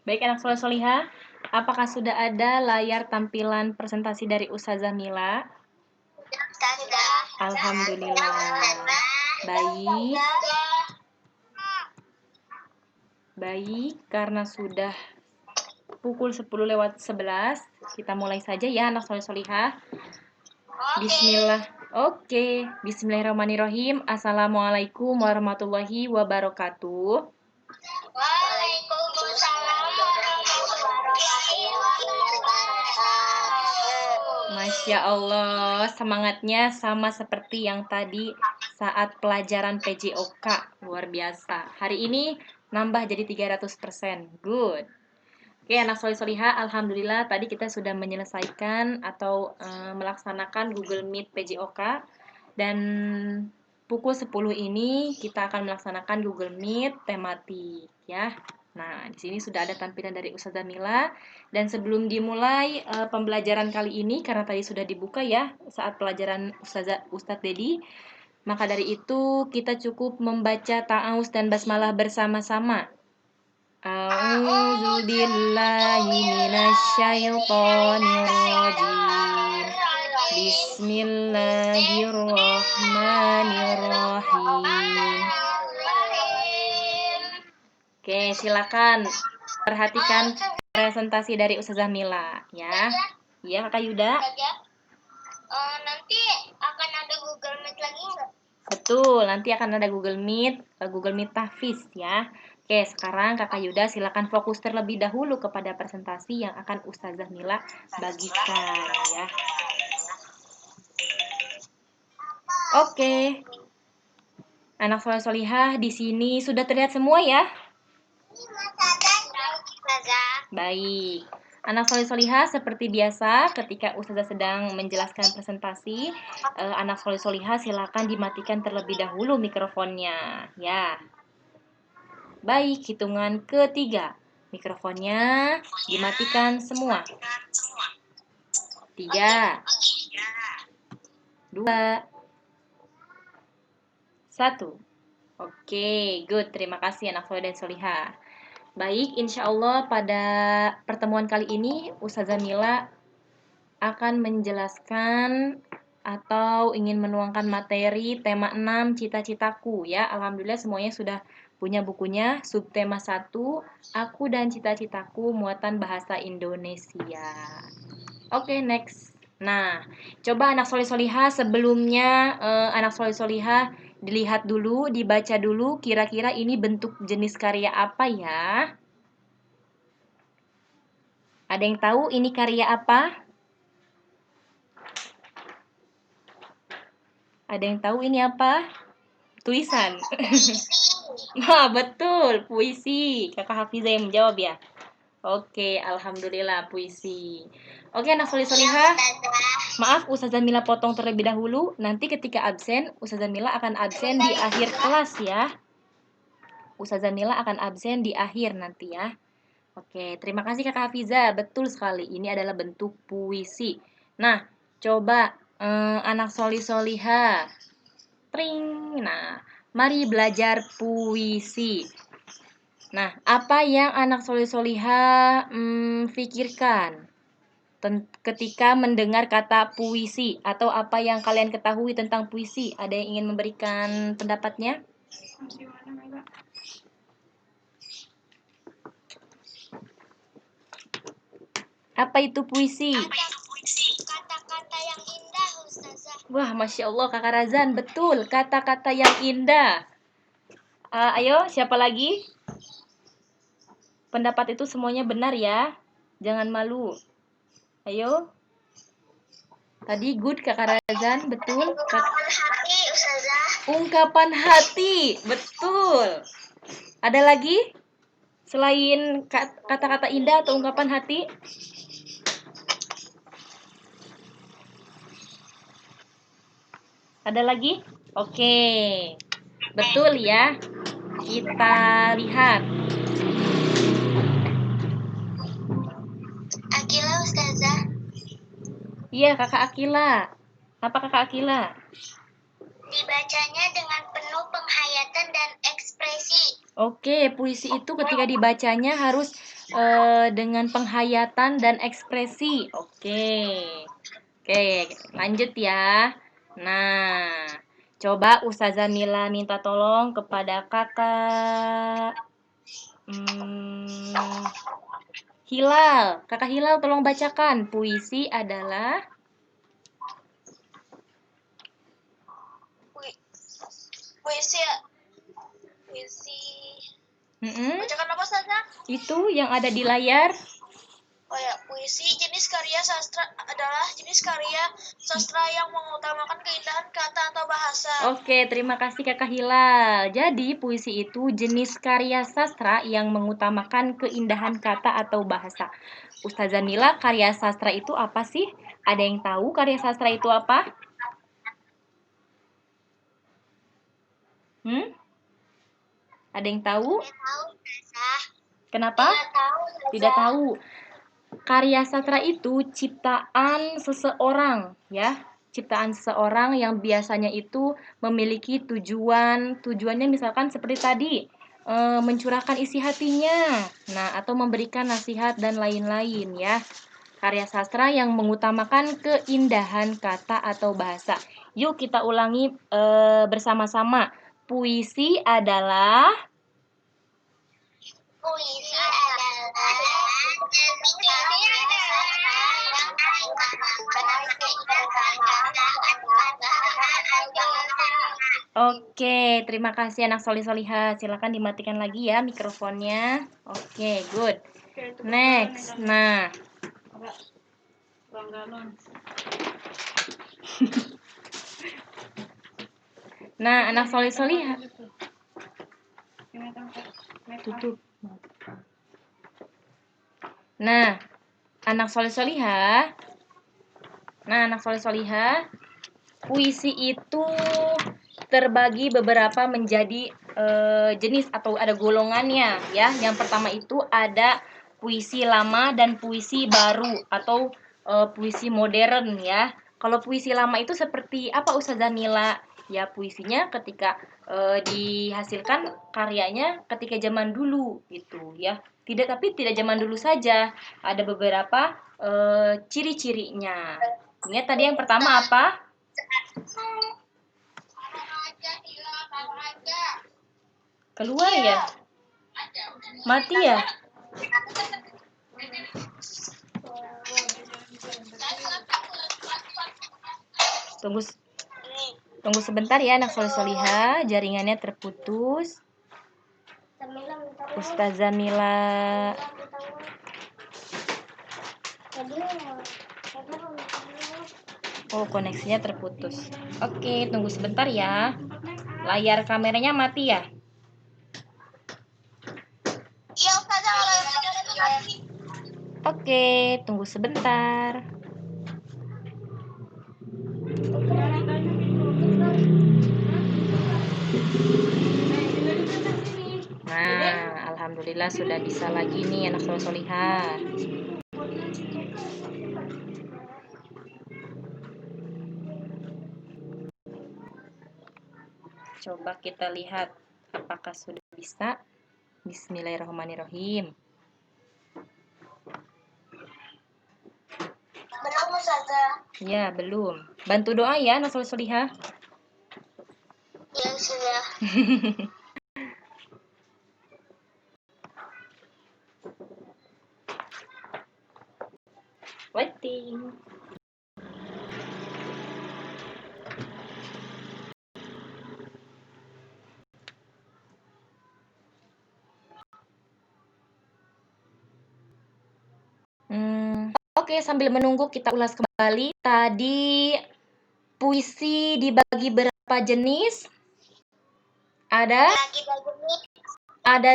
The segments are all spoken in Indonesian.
Baik anak soleh solihah, apakah sudah ada layar tampilan presentasi dari Ustazah Mila? Alhamdulillah. Baik. Baik, karena sudah pukul 10:11, kita mulai saja ya anak soleh solihah. Bismillah. Oke, Bismillahirrahmanirrahim. Assalamualaikum warahmatullahi wabarakatuh. Waalaikumsalam warahmatullahi wabarakatuh. Masya Allah, semangatnya sama seperti yang tadi saat pelajaran PJOK. Luar biasa. Hari ini nambah jadi 300%. Good. Oke, anak solih-solihah, alhamdulillah tadi kita sudah menyelesaikan atau melaksanakan Google Meet PJOK. Dan pukul 10 ini kita akan melaksanakan Google Meet tematik ya. Nah, di sini sudah ada tampilan dari Ustazah Mila. Dan sebelum dimulai pembelajaran kali ini, karena tadi sudah dibuka ya saat pelajaran Ustadz Dedi, maka dari itu kita cukup membaca ta'awuz dan basmalah bersama-sama. A'udzu billahi minasyaitonir rajim. Bismillahirrahmanirrahim. Oke, silakan perhatikan presentasi dari Ustazah Mila ya. Iya, Kakak Yuda. Nanti akan ada Google Meet lagi nggak? Betul, nanti akan ada Google Meet Tahfiz ya. Oke, sekarang Kakak Yuda silakan fokus terlebih dahulu kepada presentasi yang akan Ustazah Mila bagikan ya. Oke. Anak soleh-solihah di sini sudah terlihat semua ya? Baik. Anak soleh-solihah seperti biasa ketika Ustazah sedang menjelaskan presentasi, anak soleh-solihah silakan dimatikan terlebih dahulu mikrofonnya ya. Baik, hitungan ketiga. Mikrofonnya dimatikan semua. 3, 2, 1. Oke, good. Terima kasih anak soleh dan solihah. Baik, insya Allah pada pertemuan kali ini Ustazah Mila akan menjelaskan atau ingin menuangkan materi tema 6 cita-citaku ya. Alhamdulillah semuanya sudah punya bukunya. Subtema 1, Aku dan Cita-citaku muatan bahasa Indonesia. Oke, next. Nah, coba anak solih-solihah sebelumnya anak solih-solihah dilihat dulu, dibaca dulu kira-kira ini bentuk jenis karya apa ya? Ada yang tahu ini karya apa? Ada yang tahu ini apa? Tulisan. Wah, betul, puisi. Kakak Hafizah yang menjawab ya. Oke, alhamdulillah puisi. Oke, anak solih-solihah. Maaf, Ustazah Mila potong terlebih dahulu. Nanti ketika absen, Ustazah Mila akan absen di akhir kelas ya. Ustazah Mila akan absen di akhir nanti ya. Oke, terima kasih Kakak Hafizah. Betul sekali, ini adalah bentuk puisi. Nah, coba anak solih-solihah. Tring. Nah, mari belajar puisi. Nah, apa yang anak solih-solihah pikirkan ketika mendengar kata puisi? Atau apa yang kalian ketahui tentang puisi? Ada yang ingin memberikan pendapatnya? Apa itu puisi? Kata-kata yang indah, Ustazah. Wah, Masya Allah, Kakak Razan, betul. Kata-kata yang indah. Ayo, siapa lagi? Pendapat itu semuanya benar ya. Jangan malu. Ayo. Tadi good Kakak Razan, betul. Ungkapan hati, Ustazah. Ungkapan hati, betul. Ada lagi? Selain kata-kata indah atau ungkapan hati? Ada lagi? Oke. Betul ya. Kita lihat. Akila, Ustazah. Iya, Kakak Akila. Apa Kakak Akila? Dibacanya dengan penuh penghayatan dan ekspresi. Oke, puisi itu ketika dibacanya harus dengan penghayatan dan ekspresi. Oke, lanjut ya. Nah, coba Ustazah Mila minta tolong kepada kakak Hilal. Kakak Hilal tolong bacakan. Puisi adalah Puisi. Mm-mm, Bacakan apa saja? itu yang ada di layar. Oh ya, puisi jenis karya sastra adalah jenis karya sastra yang mengutamakan keindahan kata atau bahasa. Oke, terima kasih Kakak Hilal. Jadi, puisi itu jenis karya sastra yang mengutamakan keindahan kata atau bahasa. Ustazah Mila, karya sastra itu apa sih? Ada yang tahu karya sastra itu apa? Ada yang tahu? Tidak tahu, Sah. Kenapa? Tidak tahu. Karya sastra itu ciptaan seseorang, ya. Ciptaan seseorang yang biasanya itu memiliki tujuan. Tujuannya misalkan seperti tadi, mencurahkan isi hatinya. Nah, atau memberikan nasihat dan lain-lain, ya. Karya sastra yang mengutamakan keindahan kata atau bahasa. Yuk kita ulangi bersama-sama. Puisi adalah Oke, terima kasih anak solih-solihah. Silakan dimatikan lagi ya mikrofonnya. Oke, good. Next. Nah. Nah, anak solih-solihah. Tutup. Nah, anak solih-solihah. Puisi itu terbagi beberapa menjadi jenis atau ada golongannya ya. Yang pertama itu ada puisi lama dan puisi baru atau puisi modern ya. Kalau puisi lama itu seperti apa Ustazah Mila? Ya puisinya ketika dihasilkan karyanya ketika zaman dulu gitu ya. Tapi tidak zaman dulu saja. Ada beberapa ciri-cirinya. Ingat tadi yang pertama apa? Keluar ya? Mati ya? Tunggu sebentar ya anak solih-solihah, jaringannya terputus. Ustazah Mila. Oh, koneksinya terputus. Oke, tunggu sebentar ya. Layar kameranya mati ya? Iya, Ustazah, kalau yang itu mati. Oke, tunggu sebentar. Nah, alhamdulillah sudah bisa lagi nih anak solih-solihah. Coba kita lihat apakah sudah bisa. Bismillahirrahmanirrahim. Belum, Ustazah. Ya, belum. Bantu doa ya anak solih-solihah. Iya, sudah. Waiting. Oke, sambil menunggu kita ulas kembali. Tadi puisi dibagi berapa jenis? Ada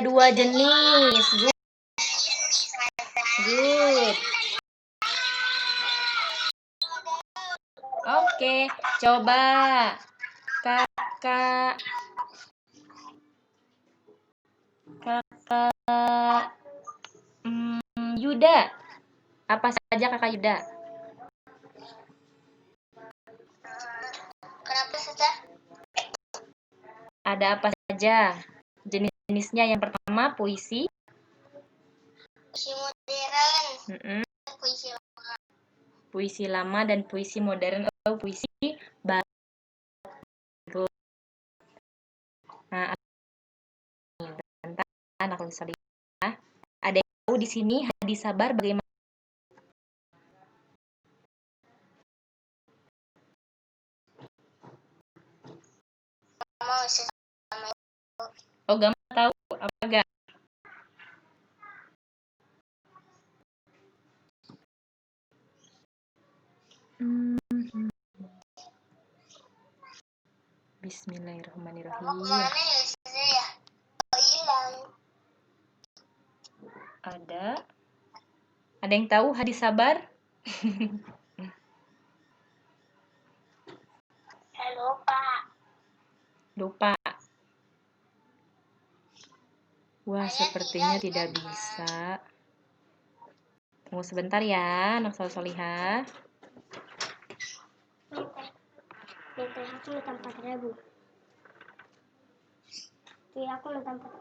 2 jenis. Good. Oke, coba kakak Yuda. Apa saja kakak Yuda? Kenapa, Ustazah? Ada apa saja? Jenis-jenisnya yang pertama puisi modern, Mm-mm. puisi puisi lama dan puisi modern atau puisi baru. Nah, anak Solihah, ada yang tahu di sini hadis sabar bagaimana? Oh, gak tahu apa gak? Bismillahirrahmanirrahim. Mana ya? Hilang. Ada yang tahu hadis sabar? Lupa. Wah, sepertinya tidak bisa. Tunggu sebentar ya, anak Solihah. Aku minta 4.000. Iya, aku minta 4.000.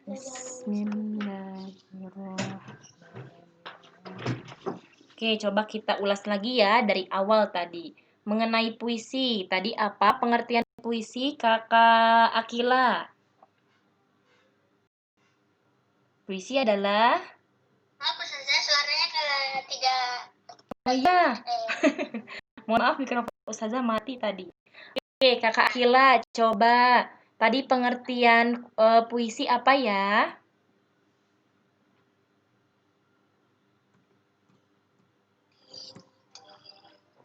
Bismillahirrahmanirrahim. Oke, coba kita ulas lagi ya dari awal tadi. Mengenai puisi, tadi apa pengertian puisi Kakak Akila? Puisi adalah Apa saja suaranya tidak. Oh iya. Mohon maaf mikrofon Ustazah mati tadi. Oke, Kakak Akila, coba tadi pengertian puisi apa ya?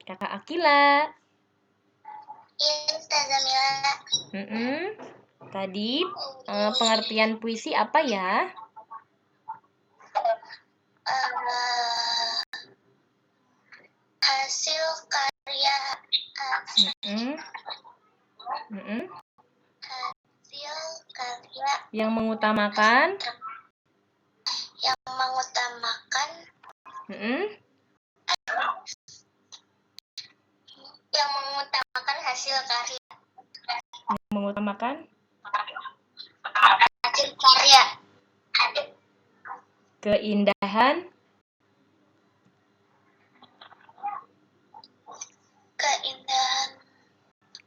Kakak Akila. Tadi pengertian puisi apa ya? Hasil karya. Hasil karya Yang mengutamakan hasil karya. Yang mengutamakan Hasil karya.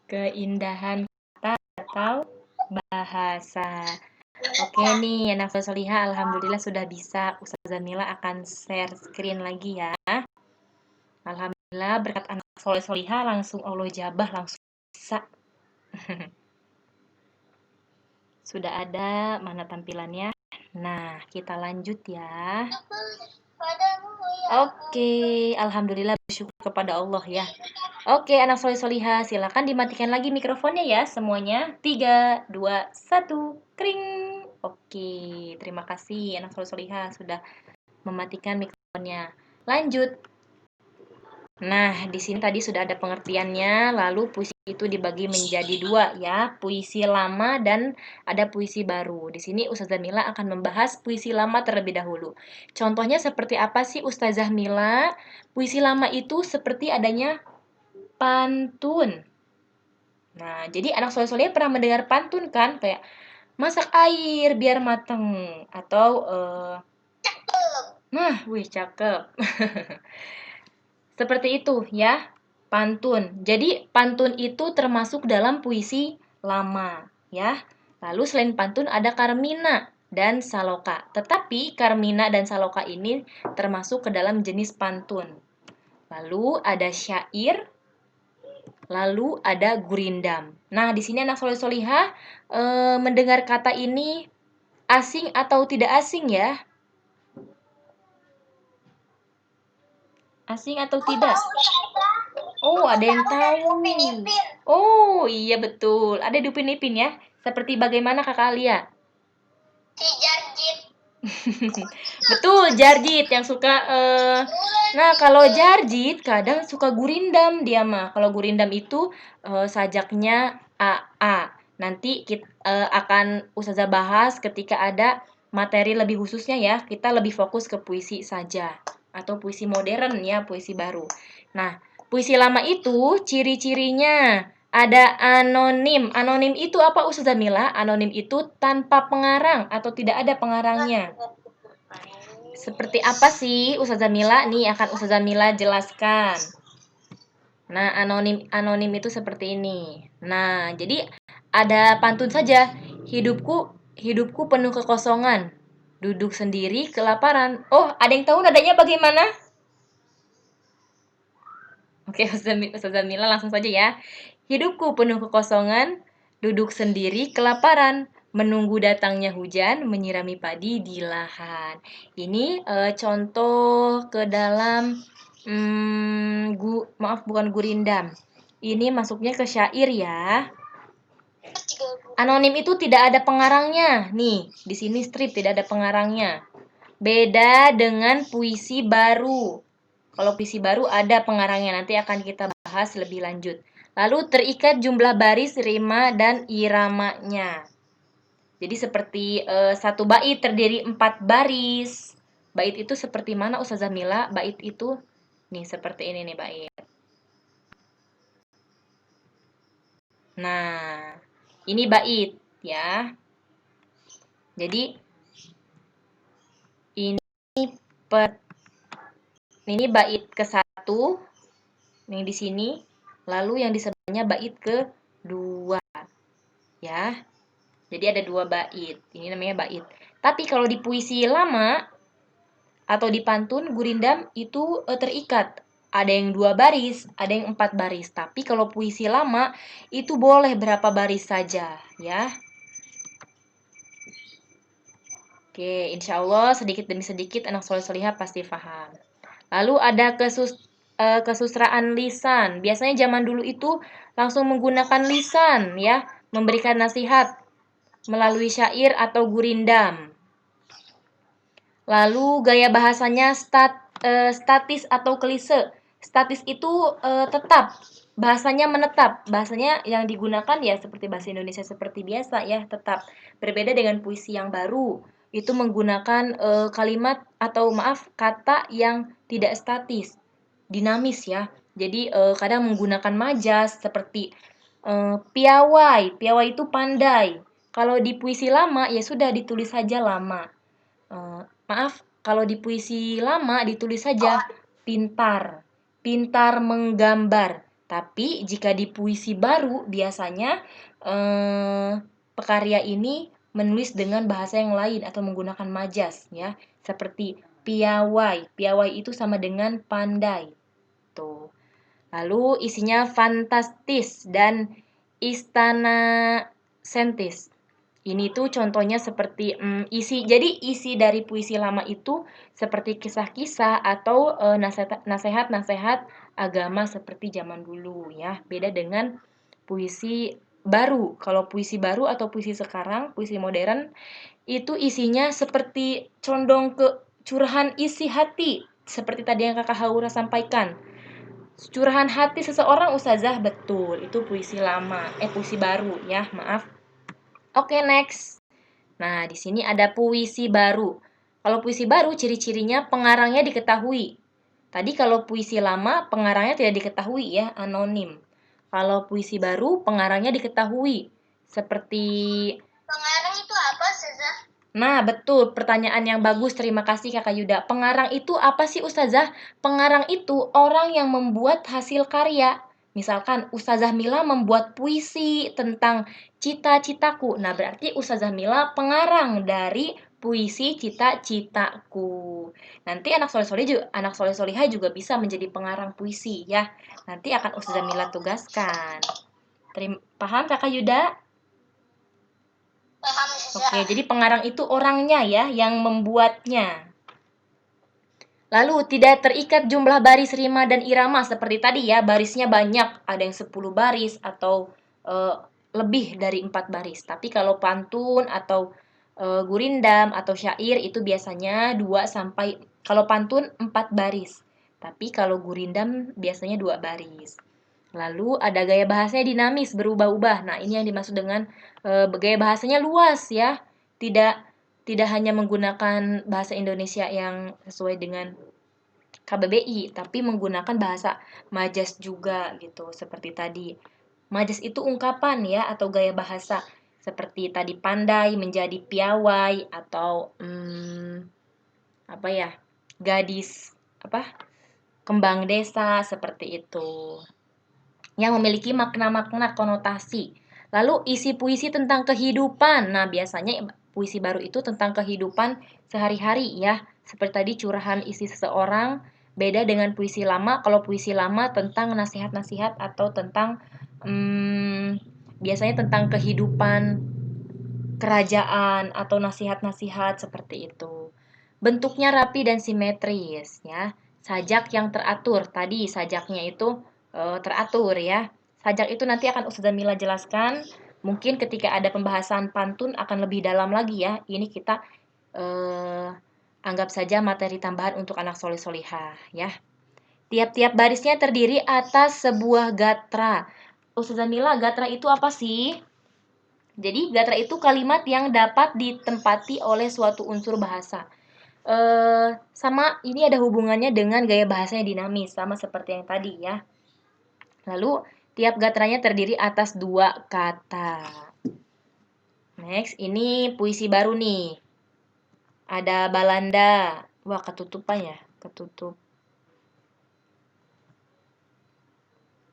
keindahan kata atau bahasa. Oke nih, anak Solihah, alhamdulillah sudah bisa. Ustazah Mila akan share screen lagi ya. Alhamdulillah berkat anak Solihah langsung Allah jabah, langsung bisa. Sudah ada mana tampilannya? Nah, kita lanjut ya. Oke, alhamdulillah bersyukur kepada Allah ya. Oke, anak Solihah, silakan dimatikan lagi mikrofonnya ya semuanya. 3, 2, 1, kring. Oke, terima kasih anak Solihah sudah mematikan mikrofonnya. Lanjut. Nah, di sini tadi sudah ada pengertiannya, lalu puisi itu dibagi menjadi 2 ya, puisi lama dan ada puisi baru. Di sini Ustazah Mila akan membahas puisi lama terlebih dahulu. Contohnya seperti apa sih Ustazah Mila? Puisi lama itu seperti adanya pantun. Nah, jadi anak soleh-soleh pernah mendengar pantun kan? Kayak masak air biar mateng atau cakep. Seperti itu ya, pantun. Jadi pantun itu termasuk dalam puisi lama ya. Lalu selain pantun ada karmina dan saloka. Tetapi karmina dan saloka ini termasuk ke dalam jenis pantun. Lalu ada syair, lalu ada gurindam. Nah, di sini anak solihah mendengar kata ini asing atau tidak asing ya? Asing atau tidak? Oh, ada yang tahu. Oh, iya betul. Ada di Upin Ipin ya. Seperti bagaimana Kakak Alia? Si Jarjit. Betul, Jarjit yang suka nah, kalau Jarjit kadang suka gurindam dia mah. Kalau gurindam itu sajaknya AA. Nanti kita akan Ustazah bahas ketika ada materi lebih khususnya ya. Kita lebih fokus ke puisi saja atau puisi modern ya, puisi baru. Nah, puisi lama itu ciri-cirinya ada anonim. Anonim itu apa Ustazah Mila? Anonim itu tanpa pengarang atau tidak ada pengarangnya. Seperti apa sih Ustazah Mila? Nih akan Ustazah Mila jelaskan. Nah, anonim itu seperti ini. Nah, jadi ada pantun saja. Hidupku penuh kekosongan. Duduk sendiri kelaparan. Oh, ada yang tahu nadanya bagaimana? Oke, Ustazah Mila langsung saja ya. Hidupku penuh kekosongan, duduk sendiri kelaparan, menunggu datangnya hujan, menyirami padi di lahan. Ini contoh ke dalam, maaf bukan gurindam. Ini masuknya ke syair ya. Anonim itu tidak ada pengarangnya. Nih, di sini strip tidak ada pengarangnya. Beda dengan puisi baru. Kalau puisi baru ada pengarangnya, nanti akan kita bahas lebih lanjut. Lalu terikat jumlah baris, rima, dan iramanya. Jadi seperti satu bait terdiri 4 baris. Bait itu seperti mana Ustazah Mila? Bait itu nih seperti ini nih bait. Nah, ini bait ya. Jadi ini bait ke-1 yang di sini, lalu yang di sebelahnya bait ke-2 ya. Jadi ada 2 bait. Ini namanya bait. Tapi kalau di puisi lama atau di pantun gurindam itu terikat. Ada yang 2 baris, ada yang 4 baris. Tapi kalau puisi lama itu boleh berapa baris saja ya. Oke, insya Allah sedikit demi sedikit anak soleh solihah pasti paham. Lalu ada kesusastraan lisan. Biasanya zaman dulu itu langsung menggunakan lisan ya, memberikan nasihat melalui syair atau gurindam. Lalu gaya bahasanya statis atau klise. Statis itu tetap, bahasanya menetap. Bahasanya yang digunakan ya seperti bahasa Indonesia seperti biasa ya, tetap. Berbeda dengan puisi yang baru, itu menggunakan kalimat atau maaf kata yang tidak statis, dinamis ya. Jadi kadang menggunakan majas seperti piawai. Piawai itu pandai. Kalau di puisi lama ya sudah ditulis saja lama. Maaf, kalau di puisi lama ditulis saja pintar. Pintar menggambar. Tapi jika di puisi baru biasanya pekarya ini menulis dengan bahasa yang lain atau menggunakan majas ya, seperti piawai. Piawai itu sama dengan pandai. Tuh. Lalu isinya fantastis dan istana sentis. Ini tuh contohnya seperti isi dari puisi lama itu seperti kisah-kisah atau nasihat-nasihat agama seperti zaman dulu ya. Beda dengan puisi baru. Kalau puisi baru atau puisi sekarang, puisi modern itu isinya seperti condong ke curahan isi hati seperti tadi yang Kakak Haura sampaikan. Curahan hati seseorang Ustazah, betul. Itu puisi lama, puisi baru ya, maaf. Oke, next. Nah, di sini ada puisi baru. Kalau puisi baru ciri-cirinya pengarangnya diketahui. Tadi kalau puisi lama pengarangnya tidak diketahui ya, anonim. Kalau puisi baru pengarangnya diketahui. Seperti Pengarang itu apa, Ustazah? Nah, betul. Pertanyaan yang bagus. Terima kasih Kakak Yuda. Pengarang itu apa sih Ustazah? Pengarang itu orang yang membuat hasil karya. Misalkan Ustazah Mila membuat puisi tentang cita-citaku. Nah, berarti Ustazah Mila pengarang dari puisi cita-citaku. Nanti anak soleh-solihah juga bisa menjadi pengarang puisi ya. Nanti akan Ustazah Mila tugaskan. Paham Kakak Yuda? Paham, Ustazah. Oke, jadi pengarang itu orangnya ya yang membuatnya. Lalu tidak terikat jumlah baris rima dan irama seperti tadi ya, barisnya banyak, ada yang 10 baris atau lebih dari 4 baris. Tapi kalau pantun atau gurindam atau syair itu biasanya 2 sampai kalau pantun 4 baris. Tapi kalau gurindam biasanya 2 baris. Lalu ada gaya bahasanya dinamis, berubah-ubah. Nah, ini yang dimaksud dengan gaya bahasanya luas ya. Tidak hanya menggunakan bahasa Indonesia yang sesuai dengan KBBI, tapi menggunakan bahasa majas juga gitu, seperti tadi. Majas itu ungkapan ya atau gaya bahasa seperti tadi pandai menjadi piawai atau apa ya? Gadis apa? Kembang desa seperti itu. Yang memiliki makna-makna konotasi. Lalu isi puisi tentang kehidupan. Nah, biasanya puisi baru itu tentang kehidupan sehari-hari ya. Seperti tadi curahan isi seseorang, beda dengan puisi lama. Kalau puisi lama tentang nasihat-nasihat atau tentang biasanya tentang kehidupan kerajaan atau nasihat-nasihat seperti itu. Bentuknya rapi dan simetris ya. Sajak yang teratur. Tadi sajaknya itu teratur ya. Sajak itu nanti akan Ustazah Mila jelaskan. Mungkin ketika ada pembahasan pantun akan lebih dalam lagi ya. Ini kita anggap saja materi tambahan untuk anak soleh solihah ya. Tiap-tiap barisnya terdiri atas sebuah gatra. Ustazah Mila, gatra itu apa sih? Jadi gatra itu kalimat yang dapat ditempati oleh suatu unsur bahasa. Sama ini ada hubungannya dengan gaya bahasanya dinamis, sama seperti yang tadi ya. Lalu tiap gatranya terdiri atas 2 kata. Next, ini puisi baru nih. Ada balanda. Wah, ketutupan ya, ketutup.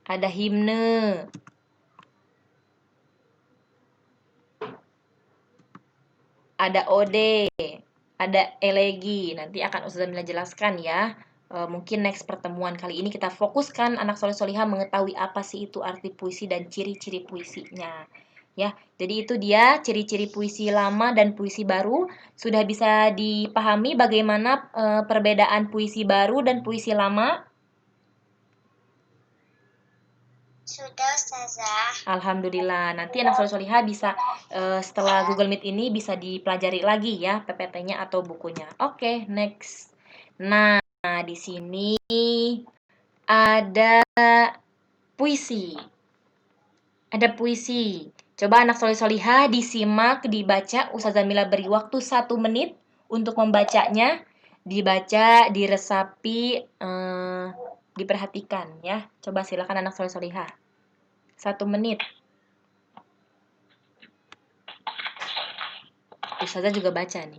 Ada himne. Ada ode, ada elegi. Nanti akan Ustazah Mila jelaskan ya. Mungkin next pertemuan kali ini kita fokuskan anak soleh solihah mengetahui apa sih itu arti puisi dan ciri-ciri puisinya. Ya, jadi itu dia ciri-ciri puisi lama dan puisi baru. Sudah bisa dipahami bagaimana perbedaan puisi baru dan puisi lama? Sudah, Ustazah. Alhamdulillah. Nanti anak soleh solihah bisa setelah Google Meet ini bisa dipelajari lagi ya PPT-nya atau bukunya. Oke, next. Nah, di sini ada puisi. Ada puisi. Coba anak soleh solihah disimak, dibaca. Ustazah Mila beri waktu 1 menit untuk membacanya. Dibaca, diresapi, diperhatikan ya. Coba silakan anak soleh solihah. 1 menit. Ustazah juga baca nih.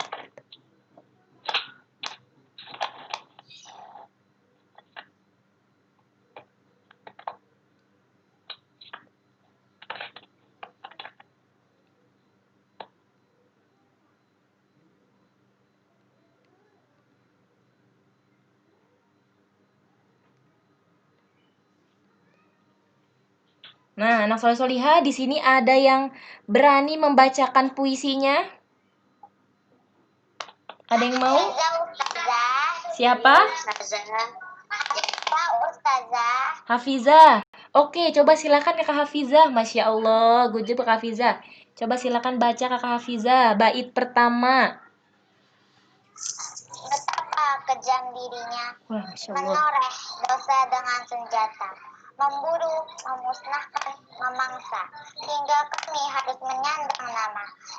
Nah, anak soleh solihah di sini ada yang berani membacakan puisinya? Ada yang mau? Siapa? Hafizah. Oke, coba silakan Kakak Hafizah. Masya Allah, good job Kakak Hafizah. Coba silakan baca Kakak Hafizah. Bait pertama. Betapa kejam dirinya Wah, Masya Allah. menoreh dosa dengan senjata, memburu, memusnahkan, memangsa, hingga kami harus menyandang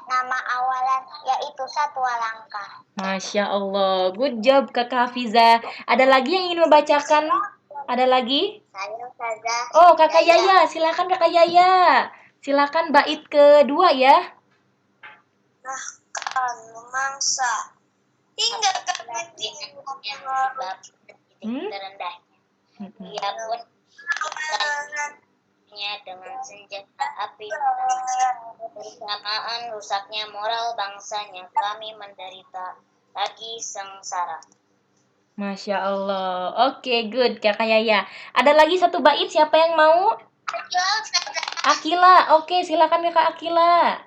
nama awalan yaitu Satwa Langka. Masya Allah, good job Kakak Hafizah. Ada lagi yang ingin membacakan? Ada lagi? Saya Ustazah. Oh, Kakak Yaya, silakan Kakak Yaya. Silakan bait kedua ya. Bahkan memangsa hingga kami terendahnya. Ia pun dengan senjata api bersamaan rusaknya moral bangsanya, kami menderita lagi sengsara. Masya Allah. Oke, good Kakak Yaya. Ada lagi satu bait, siapa yang mau? Akila. Oke, silakan Kakak Akila.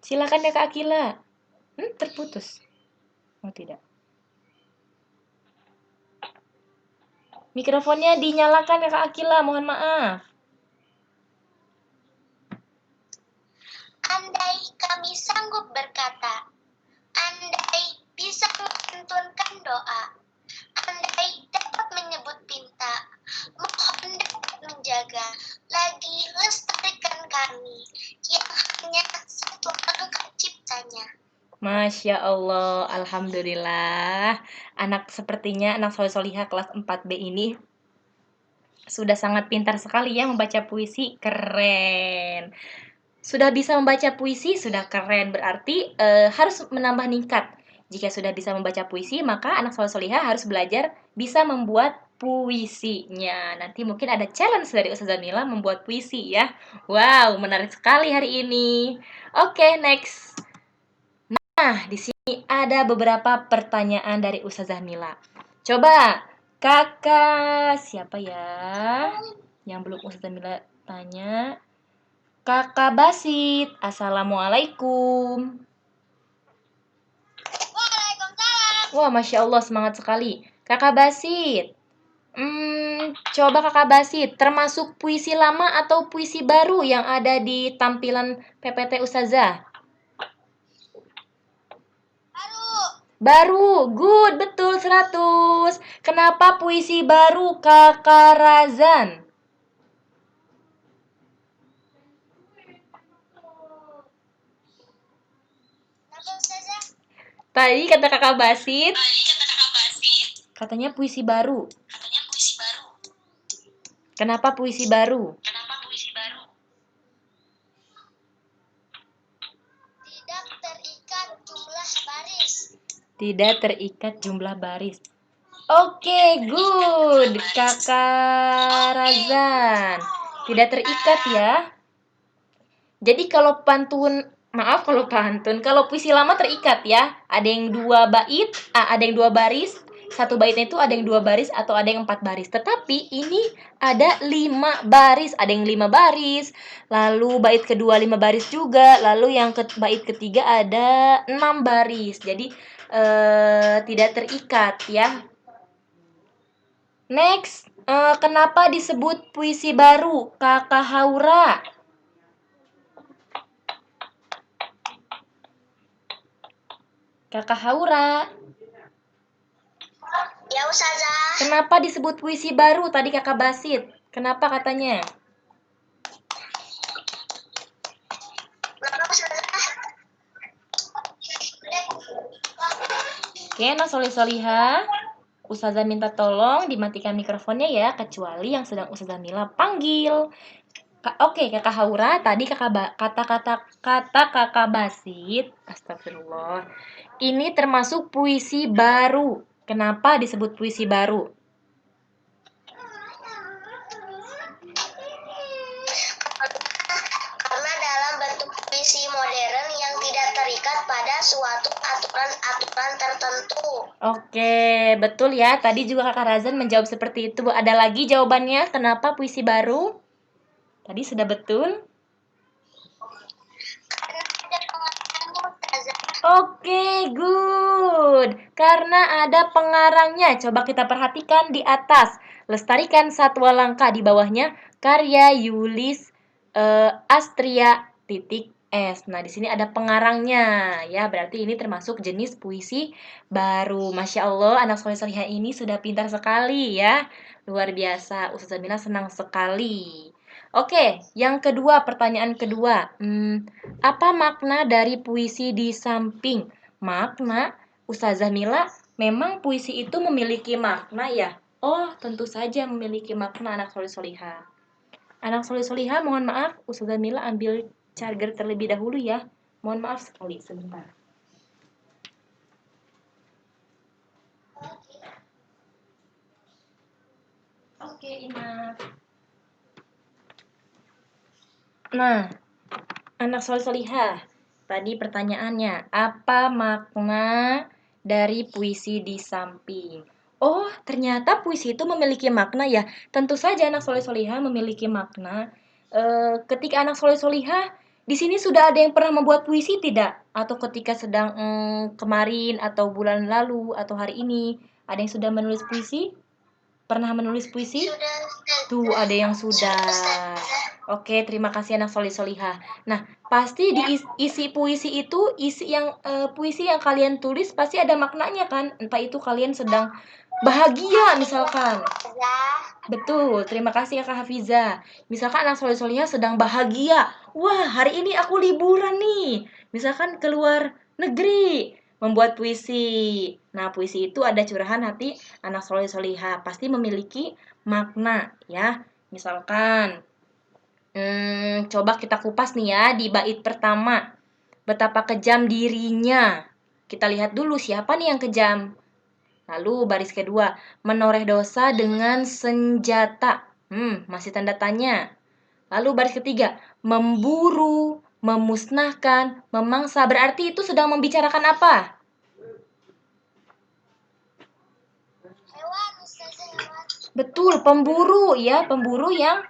Silakan Kakak Akila. Terputus. Oh, tidak. Mikrofonnya dinyalakan Kakak Akila, mohon maaf. Andai kami sanggup berkata, andai bisa menuntunkan doa, andai dapat menyebut pinta, mohon dapat menjaga, lagi lestarikan kami, yang hanya satu angka ciptanya. Masya Allah, Alhamdulillah. Sepertinya anak soleh solihah kelas 4B ini sudah sangat pintar sekali ya membaca puisi. Keren. Sudah bisa membaca puisi, sudah keren. Berarti harus menambah ningkat. Jika sudah bisa membaca puisi, maka anak soleh solihah harus belajar bisa membuat puisinya. Nanti mungkin ada challenge dari Ustazah Mila membuat puisi ya. Wow, menarik sekali hari ini. Oke, next. Nah, di sini ada beberapa pertanyaan dari Ustazah Mila. Coba, kakak siapa ya? Yang belum Ustazah Mila tanya. Kakak Basit, Assalamualaikum. Waalaikumsalam. Wah, Masya Allah, semangat sekali. Kakak Basit, coba Kakak Basit, termasuk puisi lama atau puisi baru yang ada di tampilan PPT Ustazah? Baru, good, betul 100. Kenapa puisi baru, Kakak Razan? Tadi kata Kakak Basit, katanya puisi baru. Kenapa puisi baru? Tidak terikat jumlah baris. Tidak terikat jumlah baris. Oke, good, Kakak Razan. Tidak terikat ya. Jadi kalau kalau puisi lama terikat ya. Ada yang 2 bait, ada yang 2 baris. Satu baitnya itu ada yang 2 baris atau ada yang 4 baris. Tetapi ini ada 5 baris, ada yang 5 baris. Lalu bait kedua 5 baris juga. Lalu yang bait ketiga ada 6 baris. Jadi tidak terikat ya. Next, kenapa disebut puisi baru, Kakak Haura? Kakak Haura, Ya Ustazah. kenapa disebut puisi baru tadi Kakak Basit? Kenapa katanya? Kenapa Ustazah? Oke, nah solih-solihah. Ustazah minta tolong dimatikan mikrofonnya ya, kecuali yang sedang Ustazah Mila panggil. Oke, Kakak Haura, tadi kata Kakak Basit, astagfirullah. Ini termasuk puisi baru. Kenapa disebut puisi baru? Karena dalam bentuk puisi modern yang tidak terikat pada suatu aturan-aturan tertentu. Oke, betul ya. Tadi juga Kakak Razan menjawab seperti itu. Ada lagi jawabannya, kenapa puisi baru? Tadi sudah betul. Karena ada pengarangnya Ustazah. Oke, good. Karena ada pengarangnya. Coba kita perhatikan di atas. Lestarikan Satwa Langka, di bawahnya karya Yulis Astria titik S. Nah, di sini ada pengarangnya ya. Berarti ini termasuk jenis puisi baru. Masya Allah, anak soleh solihah ini sudah pintar sekali ya. Luar biasa. Ustazah Mila senang sekali. Oke, yang kedua, pertanyaan kedua. Apa makna dari puisi di samping? Makna, Ustazah Mila, memang puisi itu memiliki makna ya? Oh, tentu saja memiliki makna anak soleh solihah. Anak soleh solihah, mohon maaf, Ustazah Mila ambil charger terlebih dahulu ya. Mohon maaf sekali, sebentar. Oke, Ina. Nah, anak soleh solihah, tadi pertanyaannya, apa makna dari puisi di samping? Oh, ternyata puisi itu memiliki makna ya. Tentu saja anak soleh solihah memiliki makna. Ketika anak soleh solihah, di sini sudah ada yang pernah membuat puisi tidak? Atau ketika sedang kemarin atau bulan lalu atau hari ini, ada yang sudah menulis puisi? Pernah menulis puisi? Sudah. Tuh, ada yang sudah. Oke, terima kasih anak solih solihah. Nah, pasti di isi puisi itu, puisi yang kalian tulis pasti ada maknanya kan? Entah itu kalian sedang bahagia misalkan. Betul, terima kasih Kakak Hafiza. Misalkan anak solih solihah sedang bahagia. Wah, hari ini aku liburan nih. Misalkan keluar Negeri. Membuat puisi. Nah, puisi itu ada curahan hati anak soleh solihah. Pasti memiliki makna ya. Misalkan, coba kita kupas nih ya di bait pertama. Betapa kejam dirinya. Kita lihat dulu siapa nih yang kejam. Lalu baris kedua, menoreh dosa dengan senjata. Masih tanda tanya. Lalu baris ketiga, memburu, memusnahkan, memangsa. Berarti itu sedang membicarakan apa? Hewan, Ustazah, hewan. Betul, pemburu ya, pemburu yang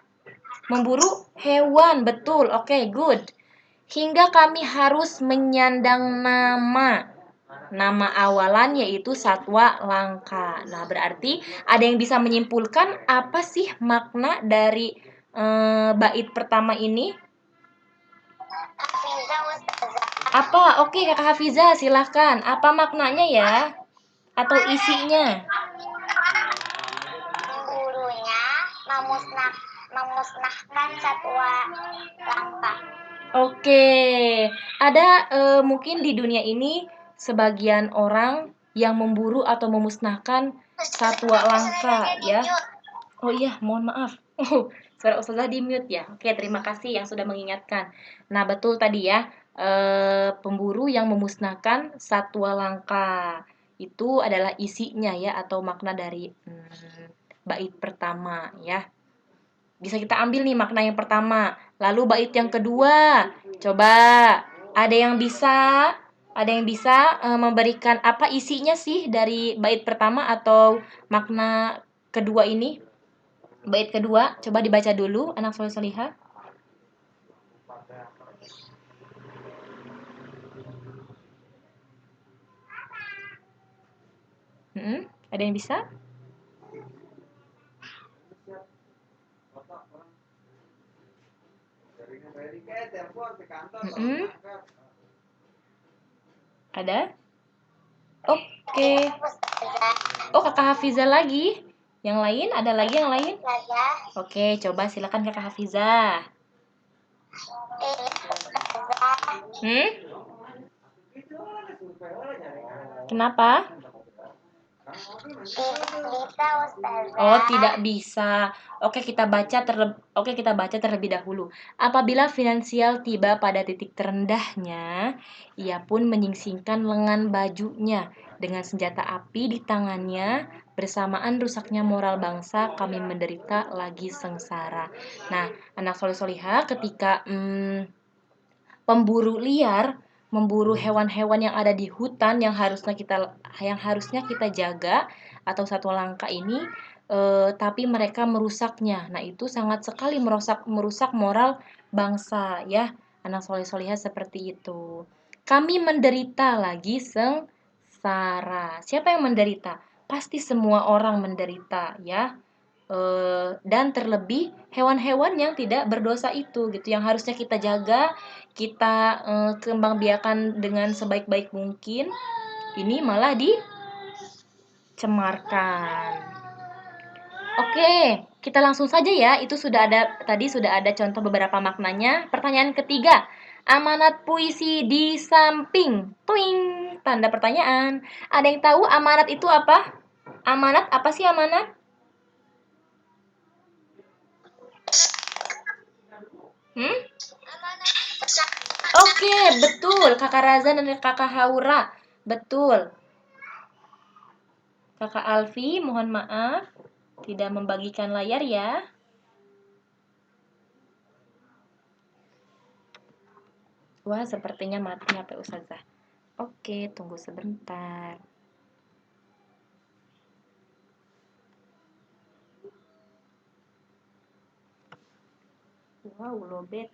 memburu hewan. Betul, oke, good. Hingga kami harus menyandang nama. Nama awalan yaitu satwa langka. Nah, berarti ada yang bisa menyimpulkan apa sih makna dari bait pertama ini? Hafizah, Ustazah. Apa? Oke, Kakak Hafiza, silahkan. Apa maknanya ya? Atau isinya? Gurunya memusnahkan satwa langka. Oke, ada mungkin di dunia ini sebagian orang yang memburu atau memusnahkan satwa langka ya. Oh iya, mohon maaf. Oh, suara Ustazah di mute ya. Oke, terima kasih yang sudah mengingatkan. Nah, betul tadi ya, pemburu yang memusnahkan satwa langka. Itu adalah isinya ya atau makna dari bait pertama ya. Bisa kita ambil nih makna yang pertama. Lalu bait yang kedua. Coba ada yang bisa memberikan apa isinya sih dari bait pertama atau makna kedua ini? Bait kedua, coba dibaca dulu anak soleh solihah. Ada yang bisa? Ada? Oke. Oh, Kakak Hafiza lagi. Yang lain? Ada lagi yang lain? Oke, coba silakan Kakak Hafiza. Kenapa? Oh, tidak bisa. Oke, kita baca terlebih dahulu. Apabila finansial tiba pada titik terendahnya, ia pun menyingsingkan lengan bajunya dengan senjata api di tangannya. Bersamaan rusaknya moral bangsa, kami menderita lagi sengsara. Nah, anak soleh solihah ketika pemburu liar memburu hewan-hewan yang ada di hutan yang harusnya kita jaga atau satwa langka ini, tapi mereka merusaknya. Nah, itu sangat sekali merusak moral bangsa ya. Anak soleh solihah seperti itu. Kami menderita lagi sengsara. Siapa yang menderita? Pasti semua orang menderita ya. Dan terlebih hewan-hewan yang tidak berdosa itu gitu yang harusnya kita jaga, kita kembangbiakan dengan sebaik-baik mungkin, ini malah dicemarkan. Oke, kita langsung saja ya. Itu tadi sudah ada contoh beberapa maknanya. Pertanyaan ketiga, amanat puisi di samping. Twing, tanda pertanyaan. Ada yang tahu amanat itu apa? Amanat apa sih amanat? Oke, betul. Kakak Razan dan Kakak Haura. Betul. Kakak Alfi, mohon maaf. Tidak membagikan layar ya. Wah, sepertinya mati HP Ustazah. Oke, tunggu sebentar. Wow, lobet.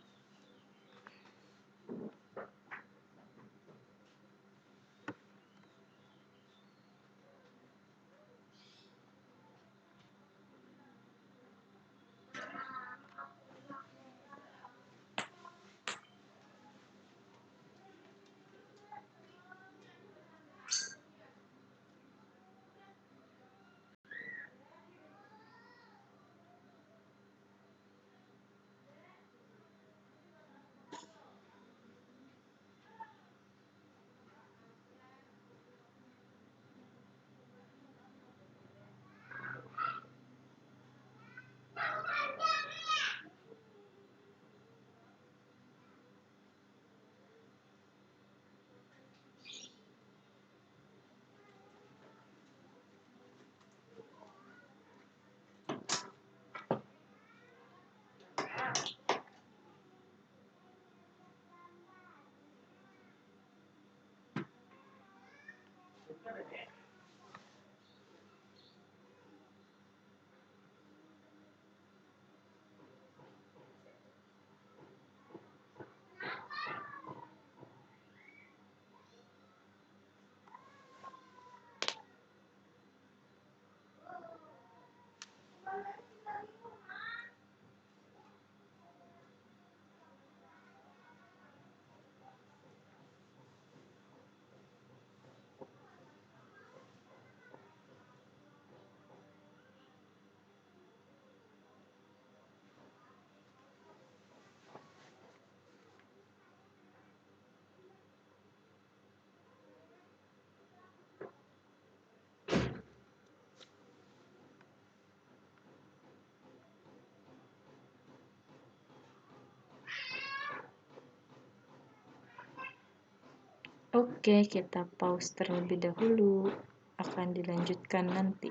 Oke, kita pause terlebih dahulu. Akan dilanjutkan nanti.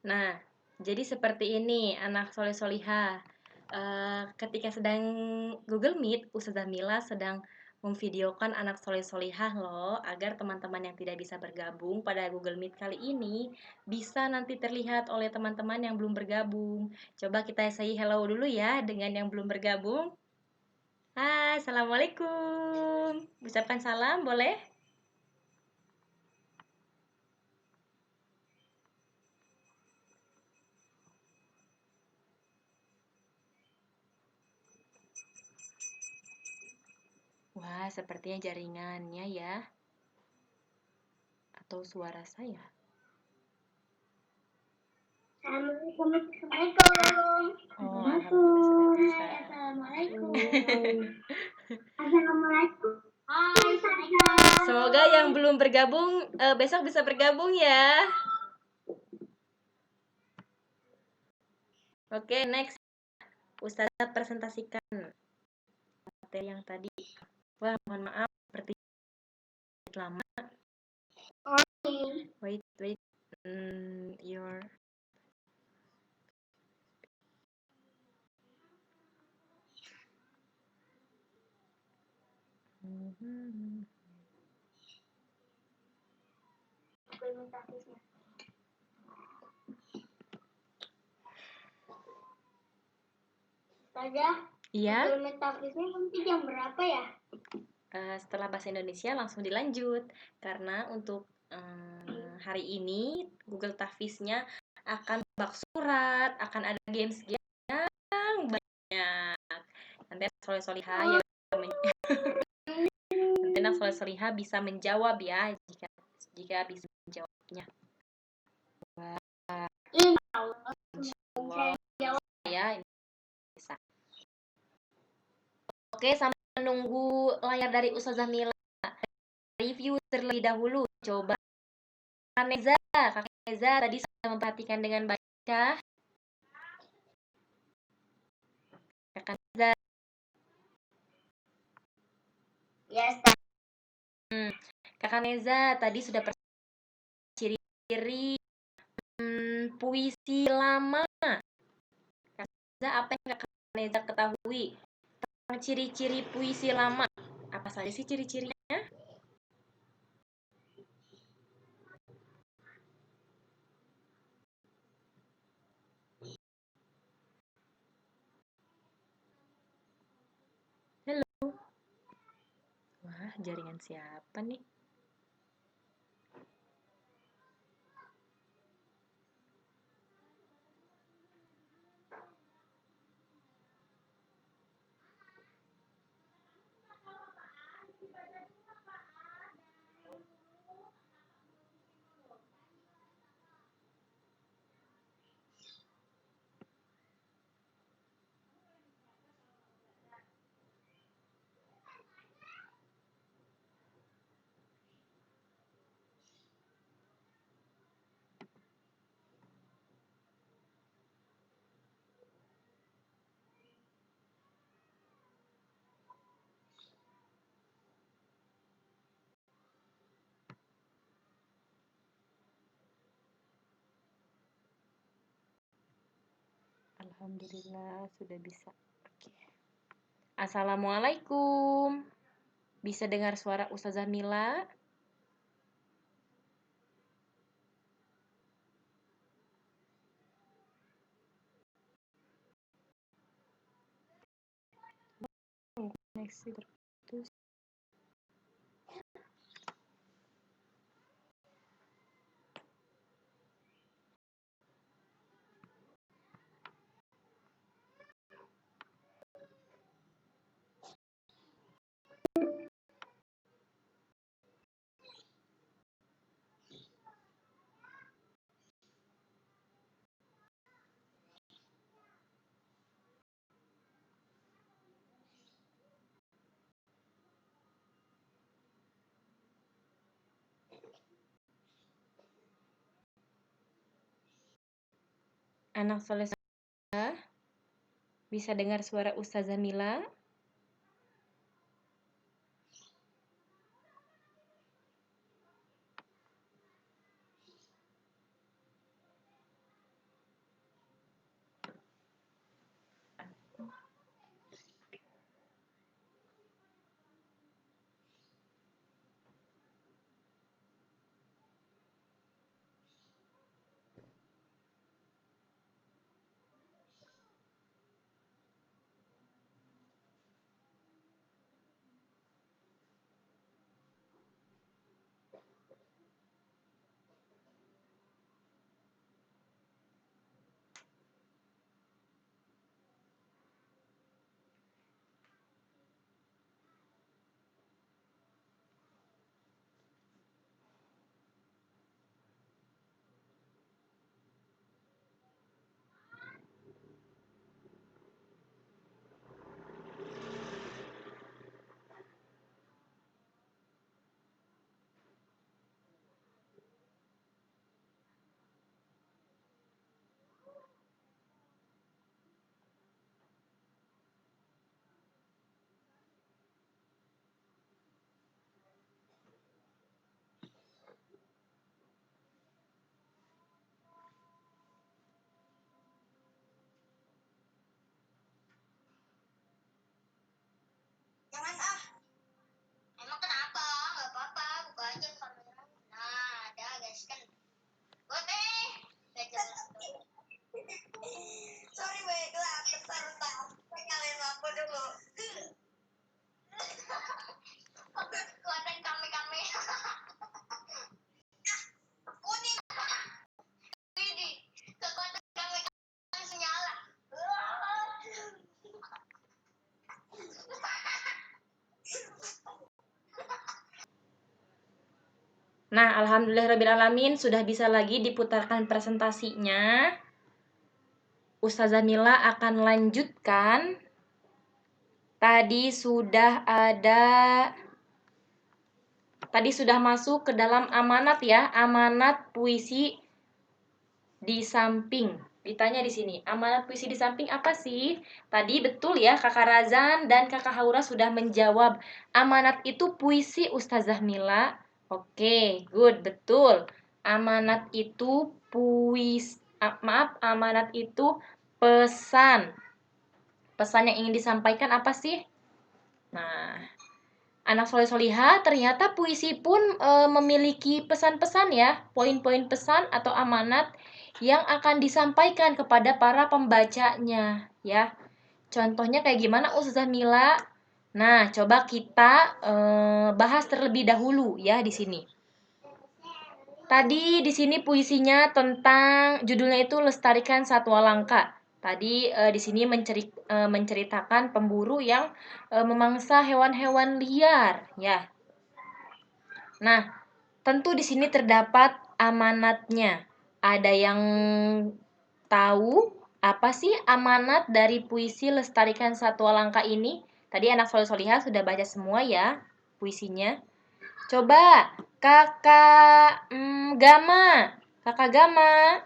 Nah, jadi seperti ini anak soleh solihah. Ketika sedang Google Meet, Ustazah Mila sedang memvideokan anak soleh solihah loh, agar teman-teman yang tidak bisa bergabung pada Google Meet kali ini bisa nanti terlihat oleh teman-teman yang belum bergabung. Coba kita say hello dulu ya dengan yang belum bergabung. Hai, assalamualaikum. Ucapkan salam, boleh? Wah, sepertinya jaringannya ya. Atau suara saya? Assalamualaikum. Oh, alhamdulillah sudah bisa. Assalamualaikum. Assalamualaikum. Hai, Semoga yang belum bergabung besok bisa bergabung ya. Oke, next. Ustazah presentasikan materi yang tadi. Wah, mohon maaf seperti lama. Wait. Your Ustazah, Iya. Metafisnya nanti jam berapa ya? Setelah bahasa Indonesia langsung dilanjut karena untuk hari ini Google Tafisnya akan bak surat, akan ada games yang banyak. Nanti soleh solihah ya. Nanti anak soleh solihah bisa menjawab ya jika bisa menjawabnya. Wah, ya bisa. Oke, sambil menunggu layar dari Ustazah Mila review terlebih dahulu. Coba Kak Neza tadi sudah memperhatikan dengan baik kah? Kak Neza. Yes. Kakak Neza tadi sudah ciri-ciri puisi lama. Kak Neza, apa yang Kak Neza ketahui tentang ciri-ciri puisi lama? Apa saja sih ciri-cirinya? Halo. Wah, jaringan siapa nih? Alhamdulillah sudah bisa. Oke. Assalamualaikum. Bisa dengar suara Ustazah Mila? Koneksi terputus. Anak soleh bisa dengar suara Ustazah Mila? Jangan ah. Emang kenapa? Gak apa-apa, buka aja kamera. Nah, ada guys kan. Gue deh. Gak jelas tuh. Sorry, baiklah. Bentar. Kalian apa dulu? Kekuatan kami. Kuning. Ini. Kekuatan kami senyala. Nah, alhamdulillahirrabbilalamin sudah bisa lagi diputarkan presentasinya. Ustazah Mila akan lanjutkan. Tadi sudah masuk ke dalam amanat ya, amanat puisi di samping. Ditanya di sini, amanat puisi di samping apa sih? Tadi betul ya, Kakak Razan dan Kakak Haura sudah menjawab. Amanat itu puisi Ustazah Mila. Oke, good, betul. Amanat itu amanat itu pesan. Pesan yang ingin disampaikan apa sih? Nah, anak soleh solihah, ternyata puisi pun memiliki pesan-pesan ya, poin-poin pesan atau amanat yang akan disampaikan kepada para pembacanya ya. Contohnya kayak gimana Ustazah Mila? Nah, coba kita bahas terlebih dahulu ya di sini. Tadi di sini puisinya tentang judulnya itu Lestarikan Satwa Langka. Tadi di sini menceritakan pemburu yang memangsa hewan-hewan liar, ya. Nah, tentu di sini terdapat amanatnya. Ada yang tahu apa sih amanat dari puisi Lestarikan Satwa Langka ini? Tadi anak soleh-solihah sudah baca semua ya puisinya. Coba Kakak Gama. Kakak Gama.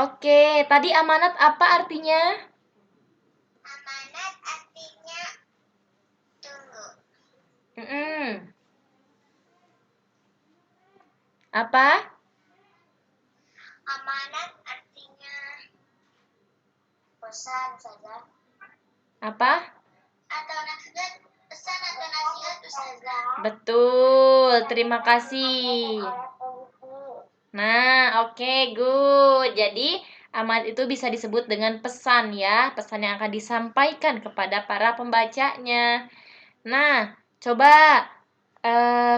Oke, tadi amanat apa artinya? Amanat artinya tunggu. Apa? Amanat artinya Apa? Atau nasihat, pesan atau nasihat Ustazah. Betul, terima kasih. Nah, oke, good. Jadi, amanat itu bisa disebut dengan pesan ya, pesan yang akan disampaikan kepada para pembacanya. Nah, coba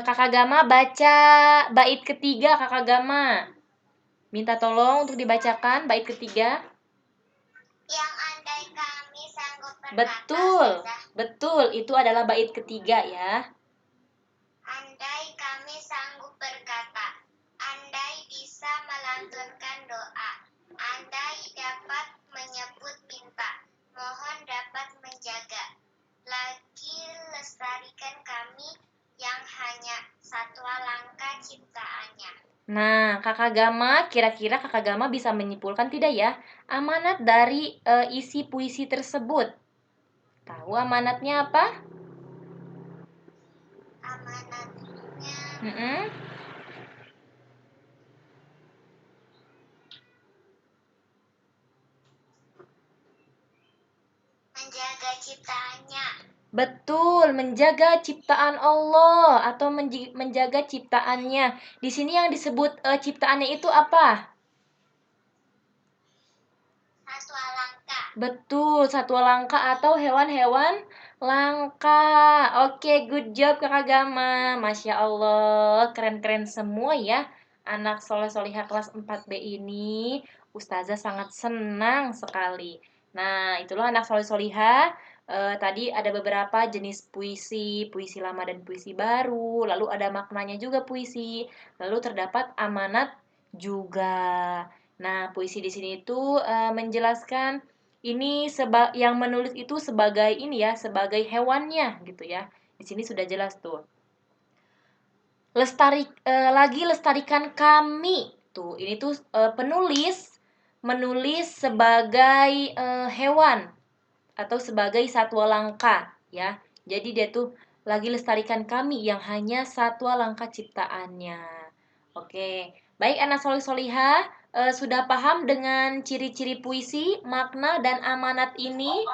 Kakak Gama baca bait ketiga Kakak Gama. Minta tolong untuk dibacakan bait ketiga. Yang andai kami sanggup berkata, Betul, Ustazah. betul. Itu adalah bait ketiga ya. Andai kami sanggup berkata, andai bisa melantunkan doa, andai dapat menyebut minta, mohon dapat menjaga, lagi lestarikan kami yang hanya satwa langka ciptaannya. Nah, Kakak Gama, kira-kira Kakak Gama bisa menyimpulkan tidak ya amanat dari isi puisi tersebut? Tahu amanatnya apa? Amanatnya Mm-mm. menjaga ciptaannya. Betul, menjaga ciptaan Allah atau menjaga ciptaannya. Di sini yang disebut ciptaannya itu apa? Satwa langka. Betul, satwa langka atau hewan-hewan langka. Oke, good job Kakak Gama. Masya Allah, keren-keren semua ya. Anak soleh solihah kelas 4B ini, Ustazah sangat senang sekali. Nah, itulah anak soleh solihah. Tadi ada beberapa jenis puisi, puisi lama dan puisi baru. Lalu ada maknanya juga puisi. Lalu terdapat amanat juga. Nah, puisi di sini itu menjelaskan ini yang menulis itu sebagai ini ya, sebagai hewannya gitu ya. Di sini sudah jelas tuh. Lagi lestarikan kami. Tuh, ini tuh penulis menulis sebagai hewan atau sebagai satwa langka ya. Jadi dia tuh lagi lestarikan kami yang hanya satwa langka ciptaannya. Oke, baik anak solih solihah, sudah paham dengan ciri-ciri puisi, makna dan amanat ini?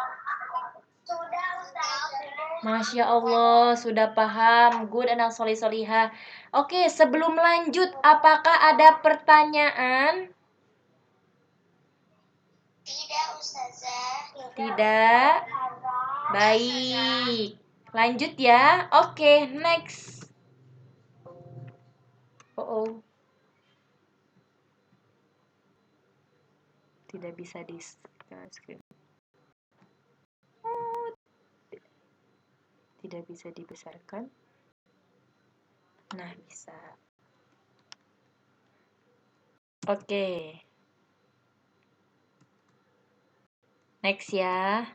Sudah Ustazah. Masya Allah, sudah paham. Good anak solih solihah. Oke, sebelum lanjut, apakah ada pertanyaan? Tidak Ustazah. Tidak. Baik. Lanjut ya. Oke, next. Oh. Tidak bisa di screen. Tidak bisa dibesarkan. Nah, bisa. Oke. Next ya.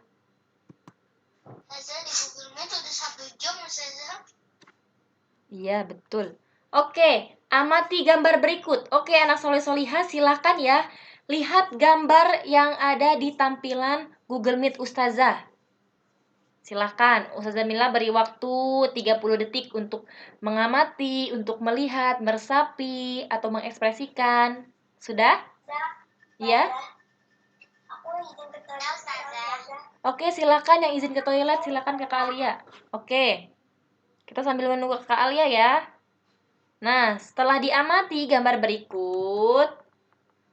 Ustazah, di Google Meet udah 1 jam Ustazah. Iya, betul. Oke, amati gambar berikut. Oke, anak soleh solihah, silakan ya. Lihat gambar yang ada di tampilan Google Meet Ustazah. Silakan, Ustazah Mila beri waktu 30 detik untuk mengamati, untuk melihat, meresapi, atau mengekspresikan. Sudah? Iya? Aku izin ke toilet Ustazah. Oke, silakan yang izin ke toilet, silakan Kakak Alia. Oke, kita sambil menunggu Kakak Alia ya. Nah, setelah diamati gambar berikut,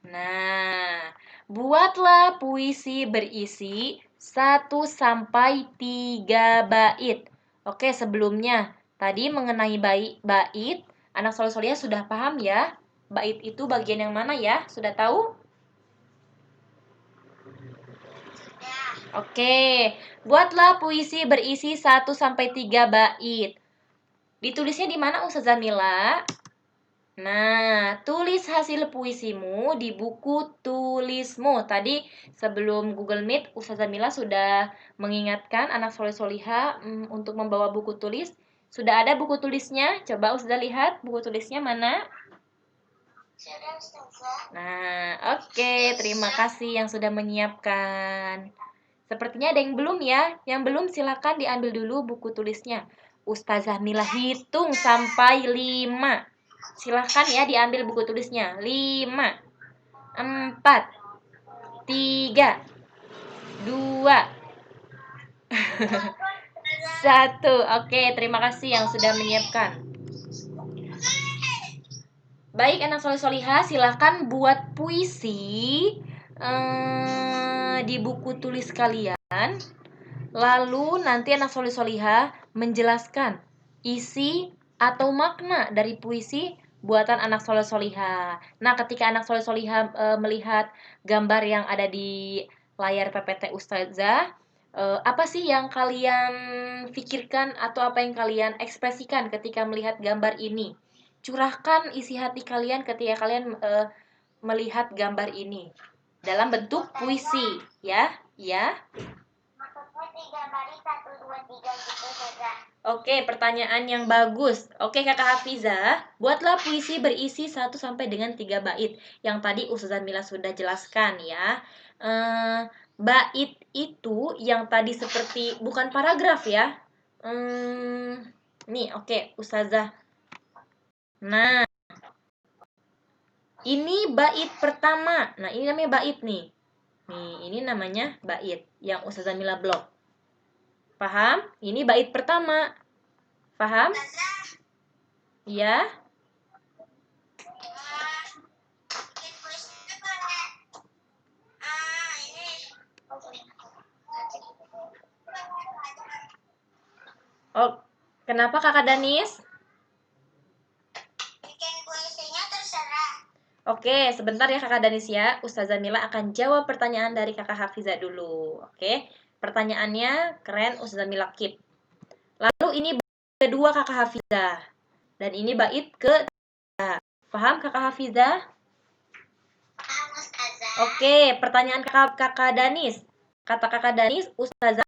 nah, buatlah puisi berisi 1 sampai 3 bait. Oke, sebelumnya tadi mengenai bait, anak soleh solihah sudah paham ya? Bait itu bagian yang mana ya? Sudah tahu? Sudah. Oke, buatlah puisi berisi 1 sampai 3 bait. Ditulisnya di mana Ustazah Mila? Nah, tulis hasil puisimu di buku tulismu. Tadi sebelum Google Meet, Ustazah Mila sudah mengingatkan anak soleh solihah untuk membawa buku tulis. Sudah ada buku tulisnya? Coba Ustazah lihat buku tulisnya mana? Sudah Ustazah. Nah, oke. Terima kasih yang sudah menyiapkan. Sepertinya ada yang belum ya. Yang belum silakan diambil dulu buku tulisnya. Ustazah Mila hitung sampai 5. Silahkan ya diambil buku tulisnya. 5, 4, 3, 2, 1. Oke, terima kasih yang sudah menyiapkan. Baik, anak soleh solihah, silahkan buat puisi di buku tulis kalian. Lalu nanti anak soleh solihah menjelaskan isi atau makna dari puisi buatan anak soleh solihah. Nah, ketika anak soleh solihah melihat gambar yang ada di layar PPT Ustazah, apa sih yang kalian pikirkan atau apa yang kalian ekspresikan ketika melihat gambar ini? Curahkan isi hati kalian ketika kalian melihat gambar ini dalam bentuk puisi, ya, ya. Maksudnya 3 baris 1, 2, 3 gitu saja. Oke, pertanyaan yang bagus. Oke, Kakak Hafizah, buatlah puisi berisi 1 sampai dengan 3 bait. Yang tadi Ustazah Mila sudah jelaskan ya. Bait itu yang tadi seperti bukan paragraf ya. Nih, oke, Ustazah. Nah, ini bait pertama. Nah, ini namanya bait nih. Nih, ini namanya bait yang Ustazah Mila blok. Paham? Ini bait pertama. Paham? Iya? Bikin puisinya pakai ini. Oh, kenapa Kakak Danis? Bikin puisinya terserah. Oke, sebentar ya Kakak Danis ya. Ustazah Mila akan jawab pertanyaan dari Kakak Hafizah dulu. Oke, pertanyaannya keren, Ustazah Mila keep. Lalu ini bait kedua Kakak Hafizah. Dan ini bait ke paham Kakak Hafizah? Paham Ustazah? Oke, pertanyaan Kakak Danis. Kata Kakak Danis, Ustazah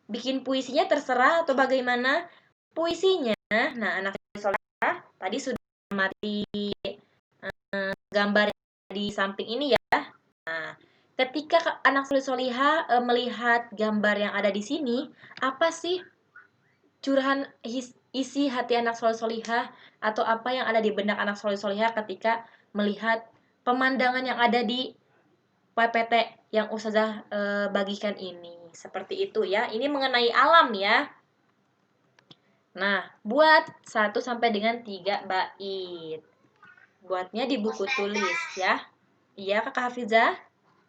bikin puisinya terserah atau bagaimana? Puisinya, nah anak soleh tadi sudah mati gambar di samping ini ya. Nah, ketika anak solihah melihat gambar yang ada di sini, apa sih curahan isi hati anak solihah atau apa yang ada di benak anak solihah ketika melihat pemandangan yang ada di PPT yang Ustazah bagikan ini. Seperti itu ya. Ini mengenai alam ya. Nah, buat 1 sampai dengan 3 bait. Buatnya di buku tulis ya. Iya, Kakak Hafizah?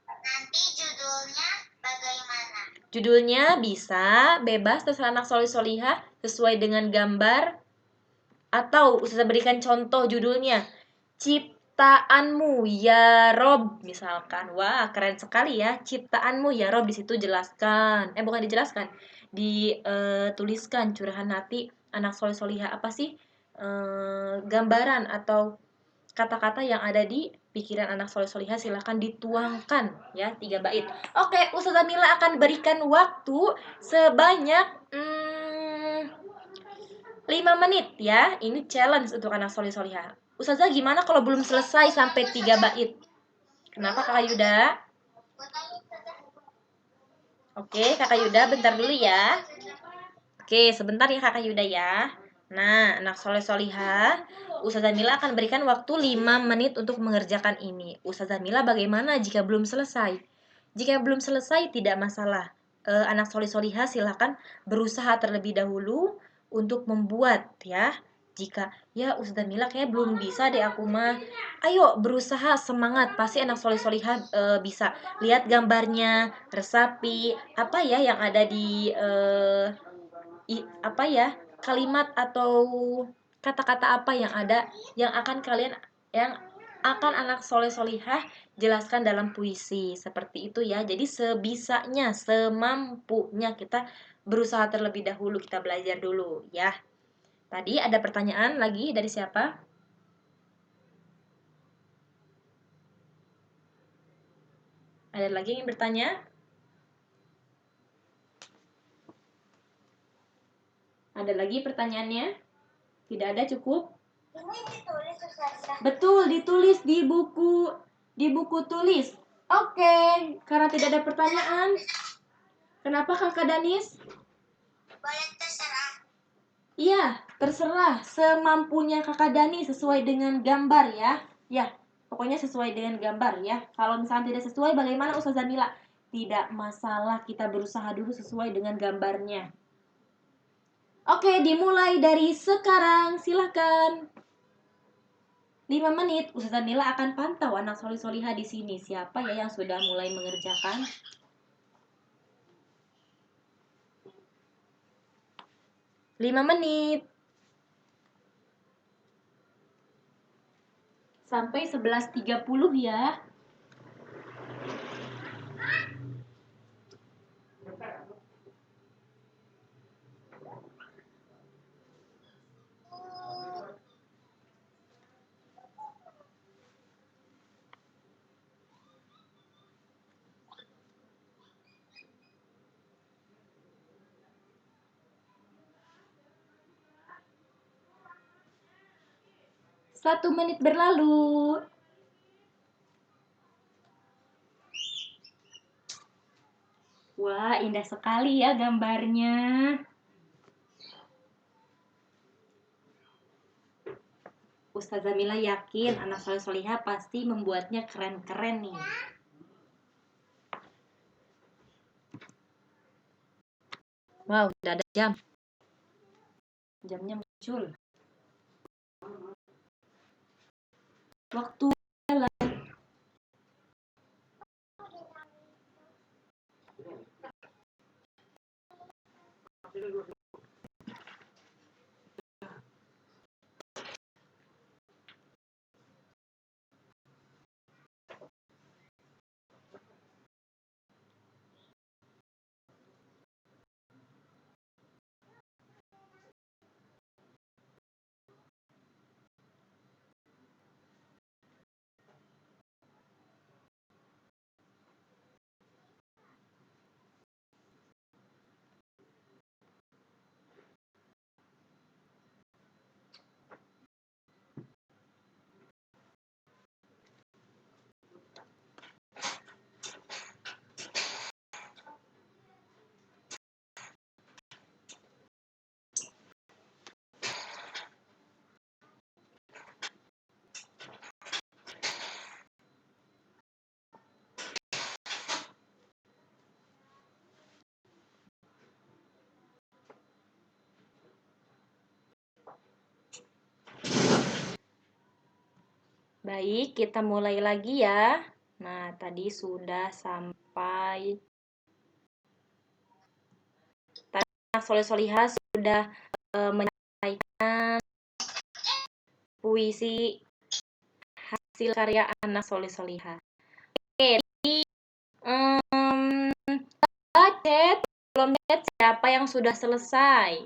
Nanti judulnya bagaimana? Judulnya bisa bebas terserah anak solihah sesuai dengan gambar atau Ustazah berikan contoh judulnya Ciptaanmu ya Rob misalkan. Wah, keren sekali ya. Ciptaanmu ya Rob, di situ jelaskan. Bukan dijelaskan. Dituliskan curahan hati anak solihah apa sih? Gambaran atau kata-kata yang ada di pikiran anak solihah silahkan dituangkan ya 3 bait. Oke, Ustazah Mila akan berikan waktu sebanyak 5 menit ya. Ini challenge untuk anak solihah. Ustazah gimana kalau belum selesai sampai 3 bait? Kenapa Kakak Yuda? Oke, Kakak Yuda bentar dulu ya. Oke, sebentar ya Kakak Yuda ya. Nah, anak solihah, Ustazah Mila akan berikan waktu 5 menit untuk mengerjakan ini. Ustazah Mila bagaimana jika belum selesai? Jika belum selesai tidak masalah. Anak solihah silakan berusaha terlebih dahulu untuk membuat ya. Jika ya Ustazah Mila kayak belum bisa deh aku mah. Ayo berusaha, semangat. Pasti anak solihah bisa. Lihat gambarnya, resapi apa ya yang ada di apa ya, kalimat atau kata-kata apa yang ada yang akan anak solihah jelaskan dalam puisi seperti itu ya. Jadi sebisanya, semampunya kita berusaha terlebih dahulu, kita belajar dulu ya. Tadi ada pertanyaan lagi dari siapa? Ada lagi yang bertanya? Ada lagi pertanyaannya? Tidak ada, cukup? Ini ditulis Ustazah. Betul, ditulis di buku tulis. Oke, karena tidak ada pertanyaan. Kenapa Kakak Danis? Boleh terserah. Iya, terserah semampunya Kakak Dani sesuai dengan gambar ya. Ya, pokoknya sesuai dengan gambar ya. Kalau misalnya tidak sesuai bagaimana Ustazah Mila? Tidak masalah, kita berusaha dulu sesuai dengan gambarnya. Oke, dimulai dari sekarang, silahkan. 5 menit, Ustazah Mila akan pantau anak solih solihah di sini. Siapa ya yang sudah mulai mengerjakan? Lima menit. Sampai 11.30 ya. Satu menit berlalu. Wah, indah sekali ya gambarnya. Ustazah Mila yakin anak soleh solihah pasti membuatnya keren-keren nih. Wow, udah ada jam. Jamnya muncul. Waktu jalan. Baik, kita mulai lagi ya. Nah, tadi sudah sampai. Tadi anak soleh solihah sudah menyampaikan puisi hasil karya anak soleh solihah. Oke, jadi chat, belum chat siapa yang sudah selesai?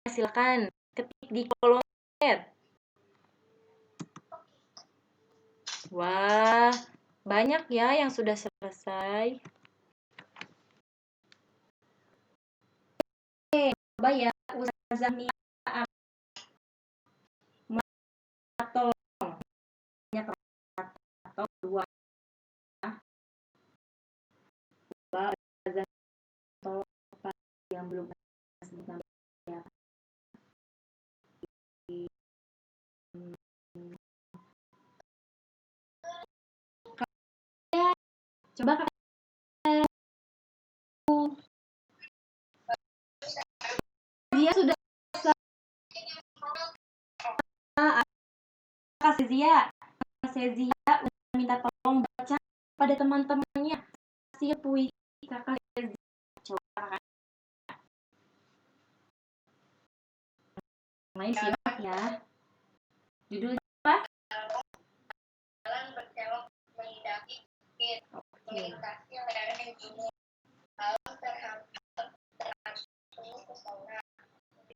Silakan ketik di kolom chat. Wah, banyak ya yang sudah selesai. Oke, coba ya Ustazah Mila tolong atau dua Ustazah tolong yang belum sebut nama ya. Coba dia sudah Kak Sezia minta tolong baca pada teman-temannya kasih puisi Kakak Sezia. Coba main simak ya. Judulnya apa? Jalan berkelok mendaki bukit, melintasi lereng gunung, alam terhampar penuh pesona di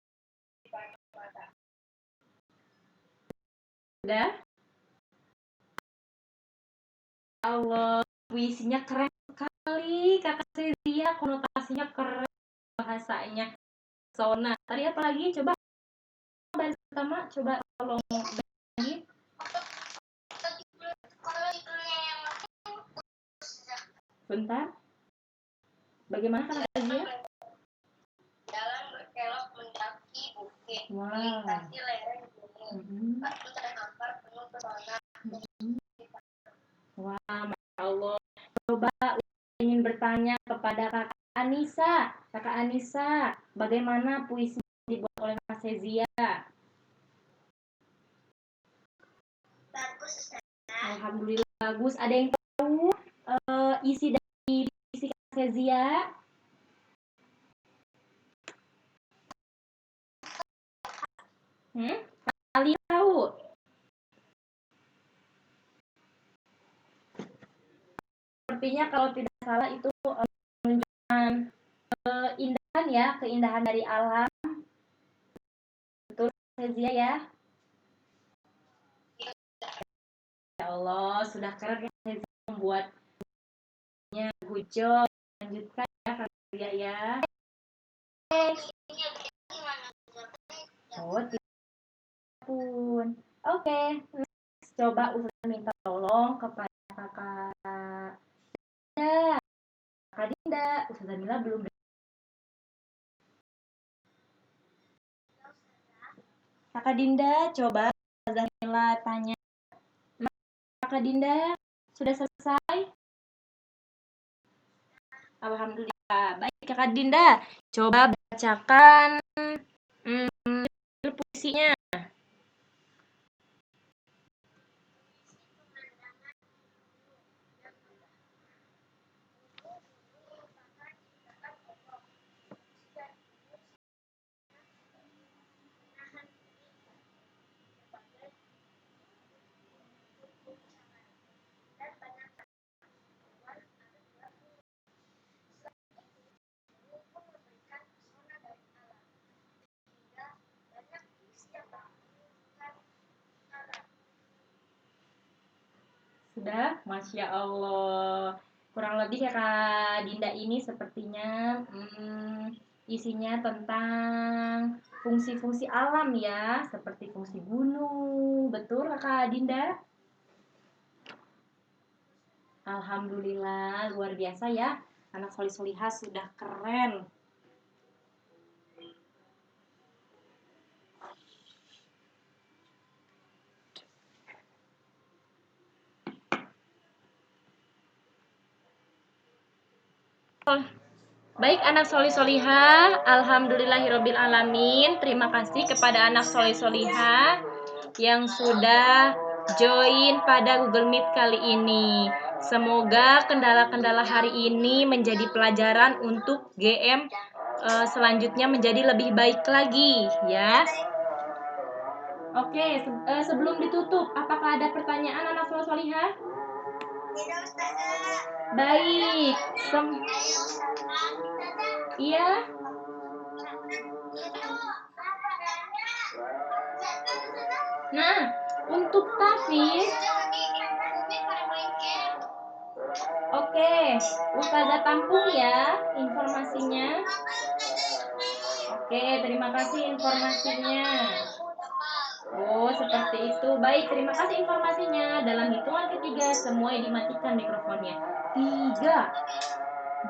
banyak mata. Udah? Allah, puisinya keren sekali Kakak Sezia, konotasinya keren, bahasanya pesona. Tadi apa lagi? Coba baris pertama, coba tolong lagi. Kalau judulnya yang Bentar. Bagaimana Kakak Sezia? jalan berkelok mendaki bukit, Wow. melintasi lereng gunung, alam terhampar penuh pesona. Wah, bertanya kepada Kakak Anissa. Kakak Anissa, bagaimana puisi yang dibuat oleh Mas Sezia? Bagus, Ustaz. Alhamdulillah bagus. Ada yang tahu isi dari puisi Kak Sezia? Kalian tahu? Sepertinya kalau tidak salah itu menunjukkan keindahan ya, keindahan dari alam. Betul Sezia ya? Ya Allah, sudah keren ya Sezia membuatnya. Good job. Lanjutkan ya Kak Sezia ya. Oh, tidak pun. Oke, coba Ustaz minta tolong kepada Kakak Dinda. Kakak Dinda, Ustazah Mila belum. Kakak Dinda, coba Ustazah Mila tanya. Kakak Dinda, sudah selesai? Alhamdulillah. Baik Kakak Dinda, coba bacakan puisinya. Sudah, Masya Allah. Kurang lebih Kakak Dinda ini sepertinya isinya tentang fungsi-fungsi alam ya, seperti fungsi gunung. Betul Kakak Dinda? Alhamdulillah, luar biasa ya. Anak solih-solihah sudah keren. Baik anak solih-solihah, alhamdulillahirabbil alamin. Terima kasih kepada anak solih-solihah yang sudah join pada Google Meet kali ini. Semoga kendala-kendala hari ini menjadi pelajaran untuk GM selanjutnya menjadi lebih baik lagi ya. Oke, sebelum ditutup, apakah ada pertanyaan anak solih-solihah? Tidak, Ustazah. Baik. Iya. Nah, untuk tahfiz, oke, Ustazah tampung ya informasinya. Oke, terima kasih informasinya. Oh, seperti itu. Baik, terima kasih informasinya. Dalam hitungan ketiga, semua dimatikan mikrofonnya. 3,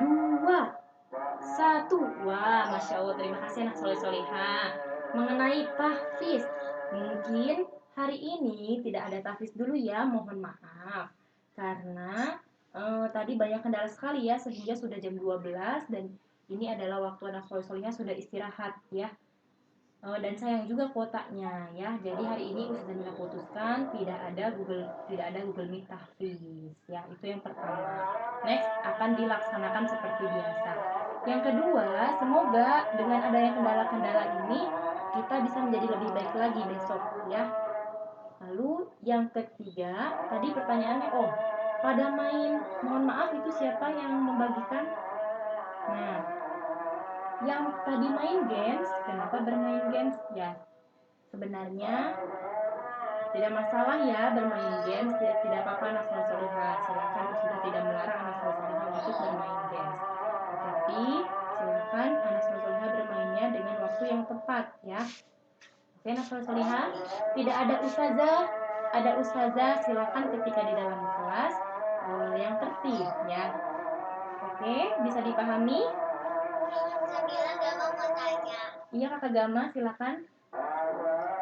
2, 1. Wah, Masya Allah, terima kasih anak soleh-solehah. Mengenai tahfiz, mungkin hari ini tidak ada tahfiz dulu ya, mohon maaf. Karena tadi banyak kendala sekali ya, sehingga sudah jam 12 dan ini adalah waktu anak soleh-solehah sudah istirahat ya. Dan sayang juga kuotanya ya. Jadi hari ini Ustazah Mila putuskan tidak ada Google Meet tahfiz ya. Itu yang pertama. Next akan dilaksanakan seperti biasa. Yang kedua, semoga dengan adanya kendala-kendala ini kita bisa menjadi lebih baik lagi besok ya. Lalu yang ketiga, tadi pertanyaannya pada main, mohon maaf itu siapa yang membagikan? Nah, yang tadi main games, kenapa bermain games? Ya, sebenarnya tidak masalah ya bermain games, tidak apa-apa anak soleh-solehah. Silakan, sudah tidak melarang anak soleh-solehah untuk bermain games. Tetapi silakan anak soleh-solehah bermainnya dengan waktu yang tepat ya. Oke anak soleh-solehah, tidak ada ustazah, ada ustazah silakan ketika di dalam kelas yang tertib ya. Oke, bisa dipahami? Sabila Gama mau tanya. Iya Kakak Gama, silakan.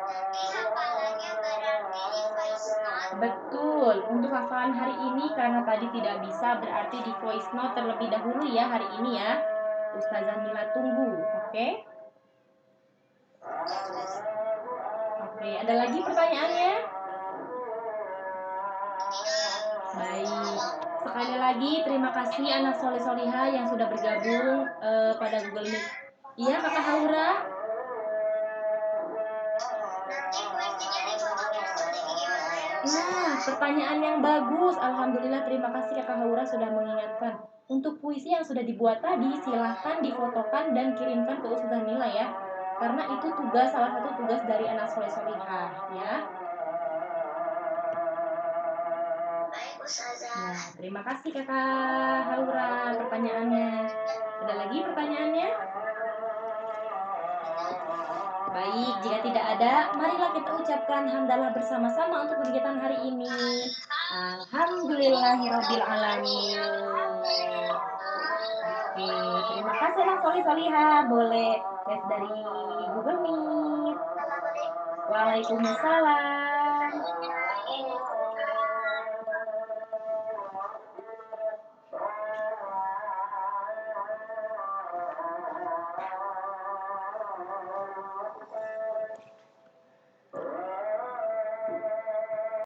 Nanti hafalannya berarti di voice note Betul. Untuk hafalan hari ini karena tadi tidak bisa berarti di voice note terlebih dahulu ya hari ini ya. Ustazah Mila tunggu, oke? Oke, ada lagi pertanyaannya? Baik. Sekali lagi terima kasih anak soleh soliha yang sudah bergabung pada Google Meet. Iya, Kakak Haura? Nanti puisinya difotoin atau di gimana ya? Nah, pertanyaan yang bagus. Alhamdulillah, terima kasih Kakak Haura sudah mengingatkan. Untuk puisi yang sudah dibuat tadi, silahkan difotokan dan kirimkan ke Ustazah Mila ya. Karena itu tugas, salah satu tugas dari anak soleh solihah ya. Baik, Ustazah. Nah, terima kasih Kakak Haura pertanyaannya. Ada lagi pertanyaannya? Baik, jika tidak ada, marilah kita ucapkan hamdalah bersama-sama untuk kegiatan hari ini. Alhamdulillahirrabbilalamin. Oke, terima kasih anak solih solihah. Boleh tes dari Google Meet. Assalamualaikum. Waalaikumsalam.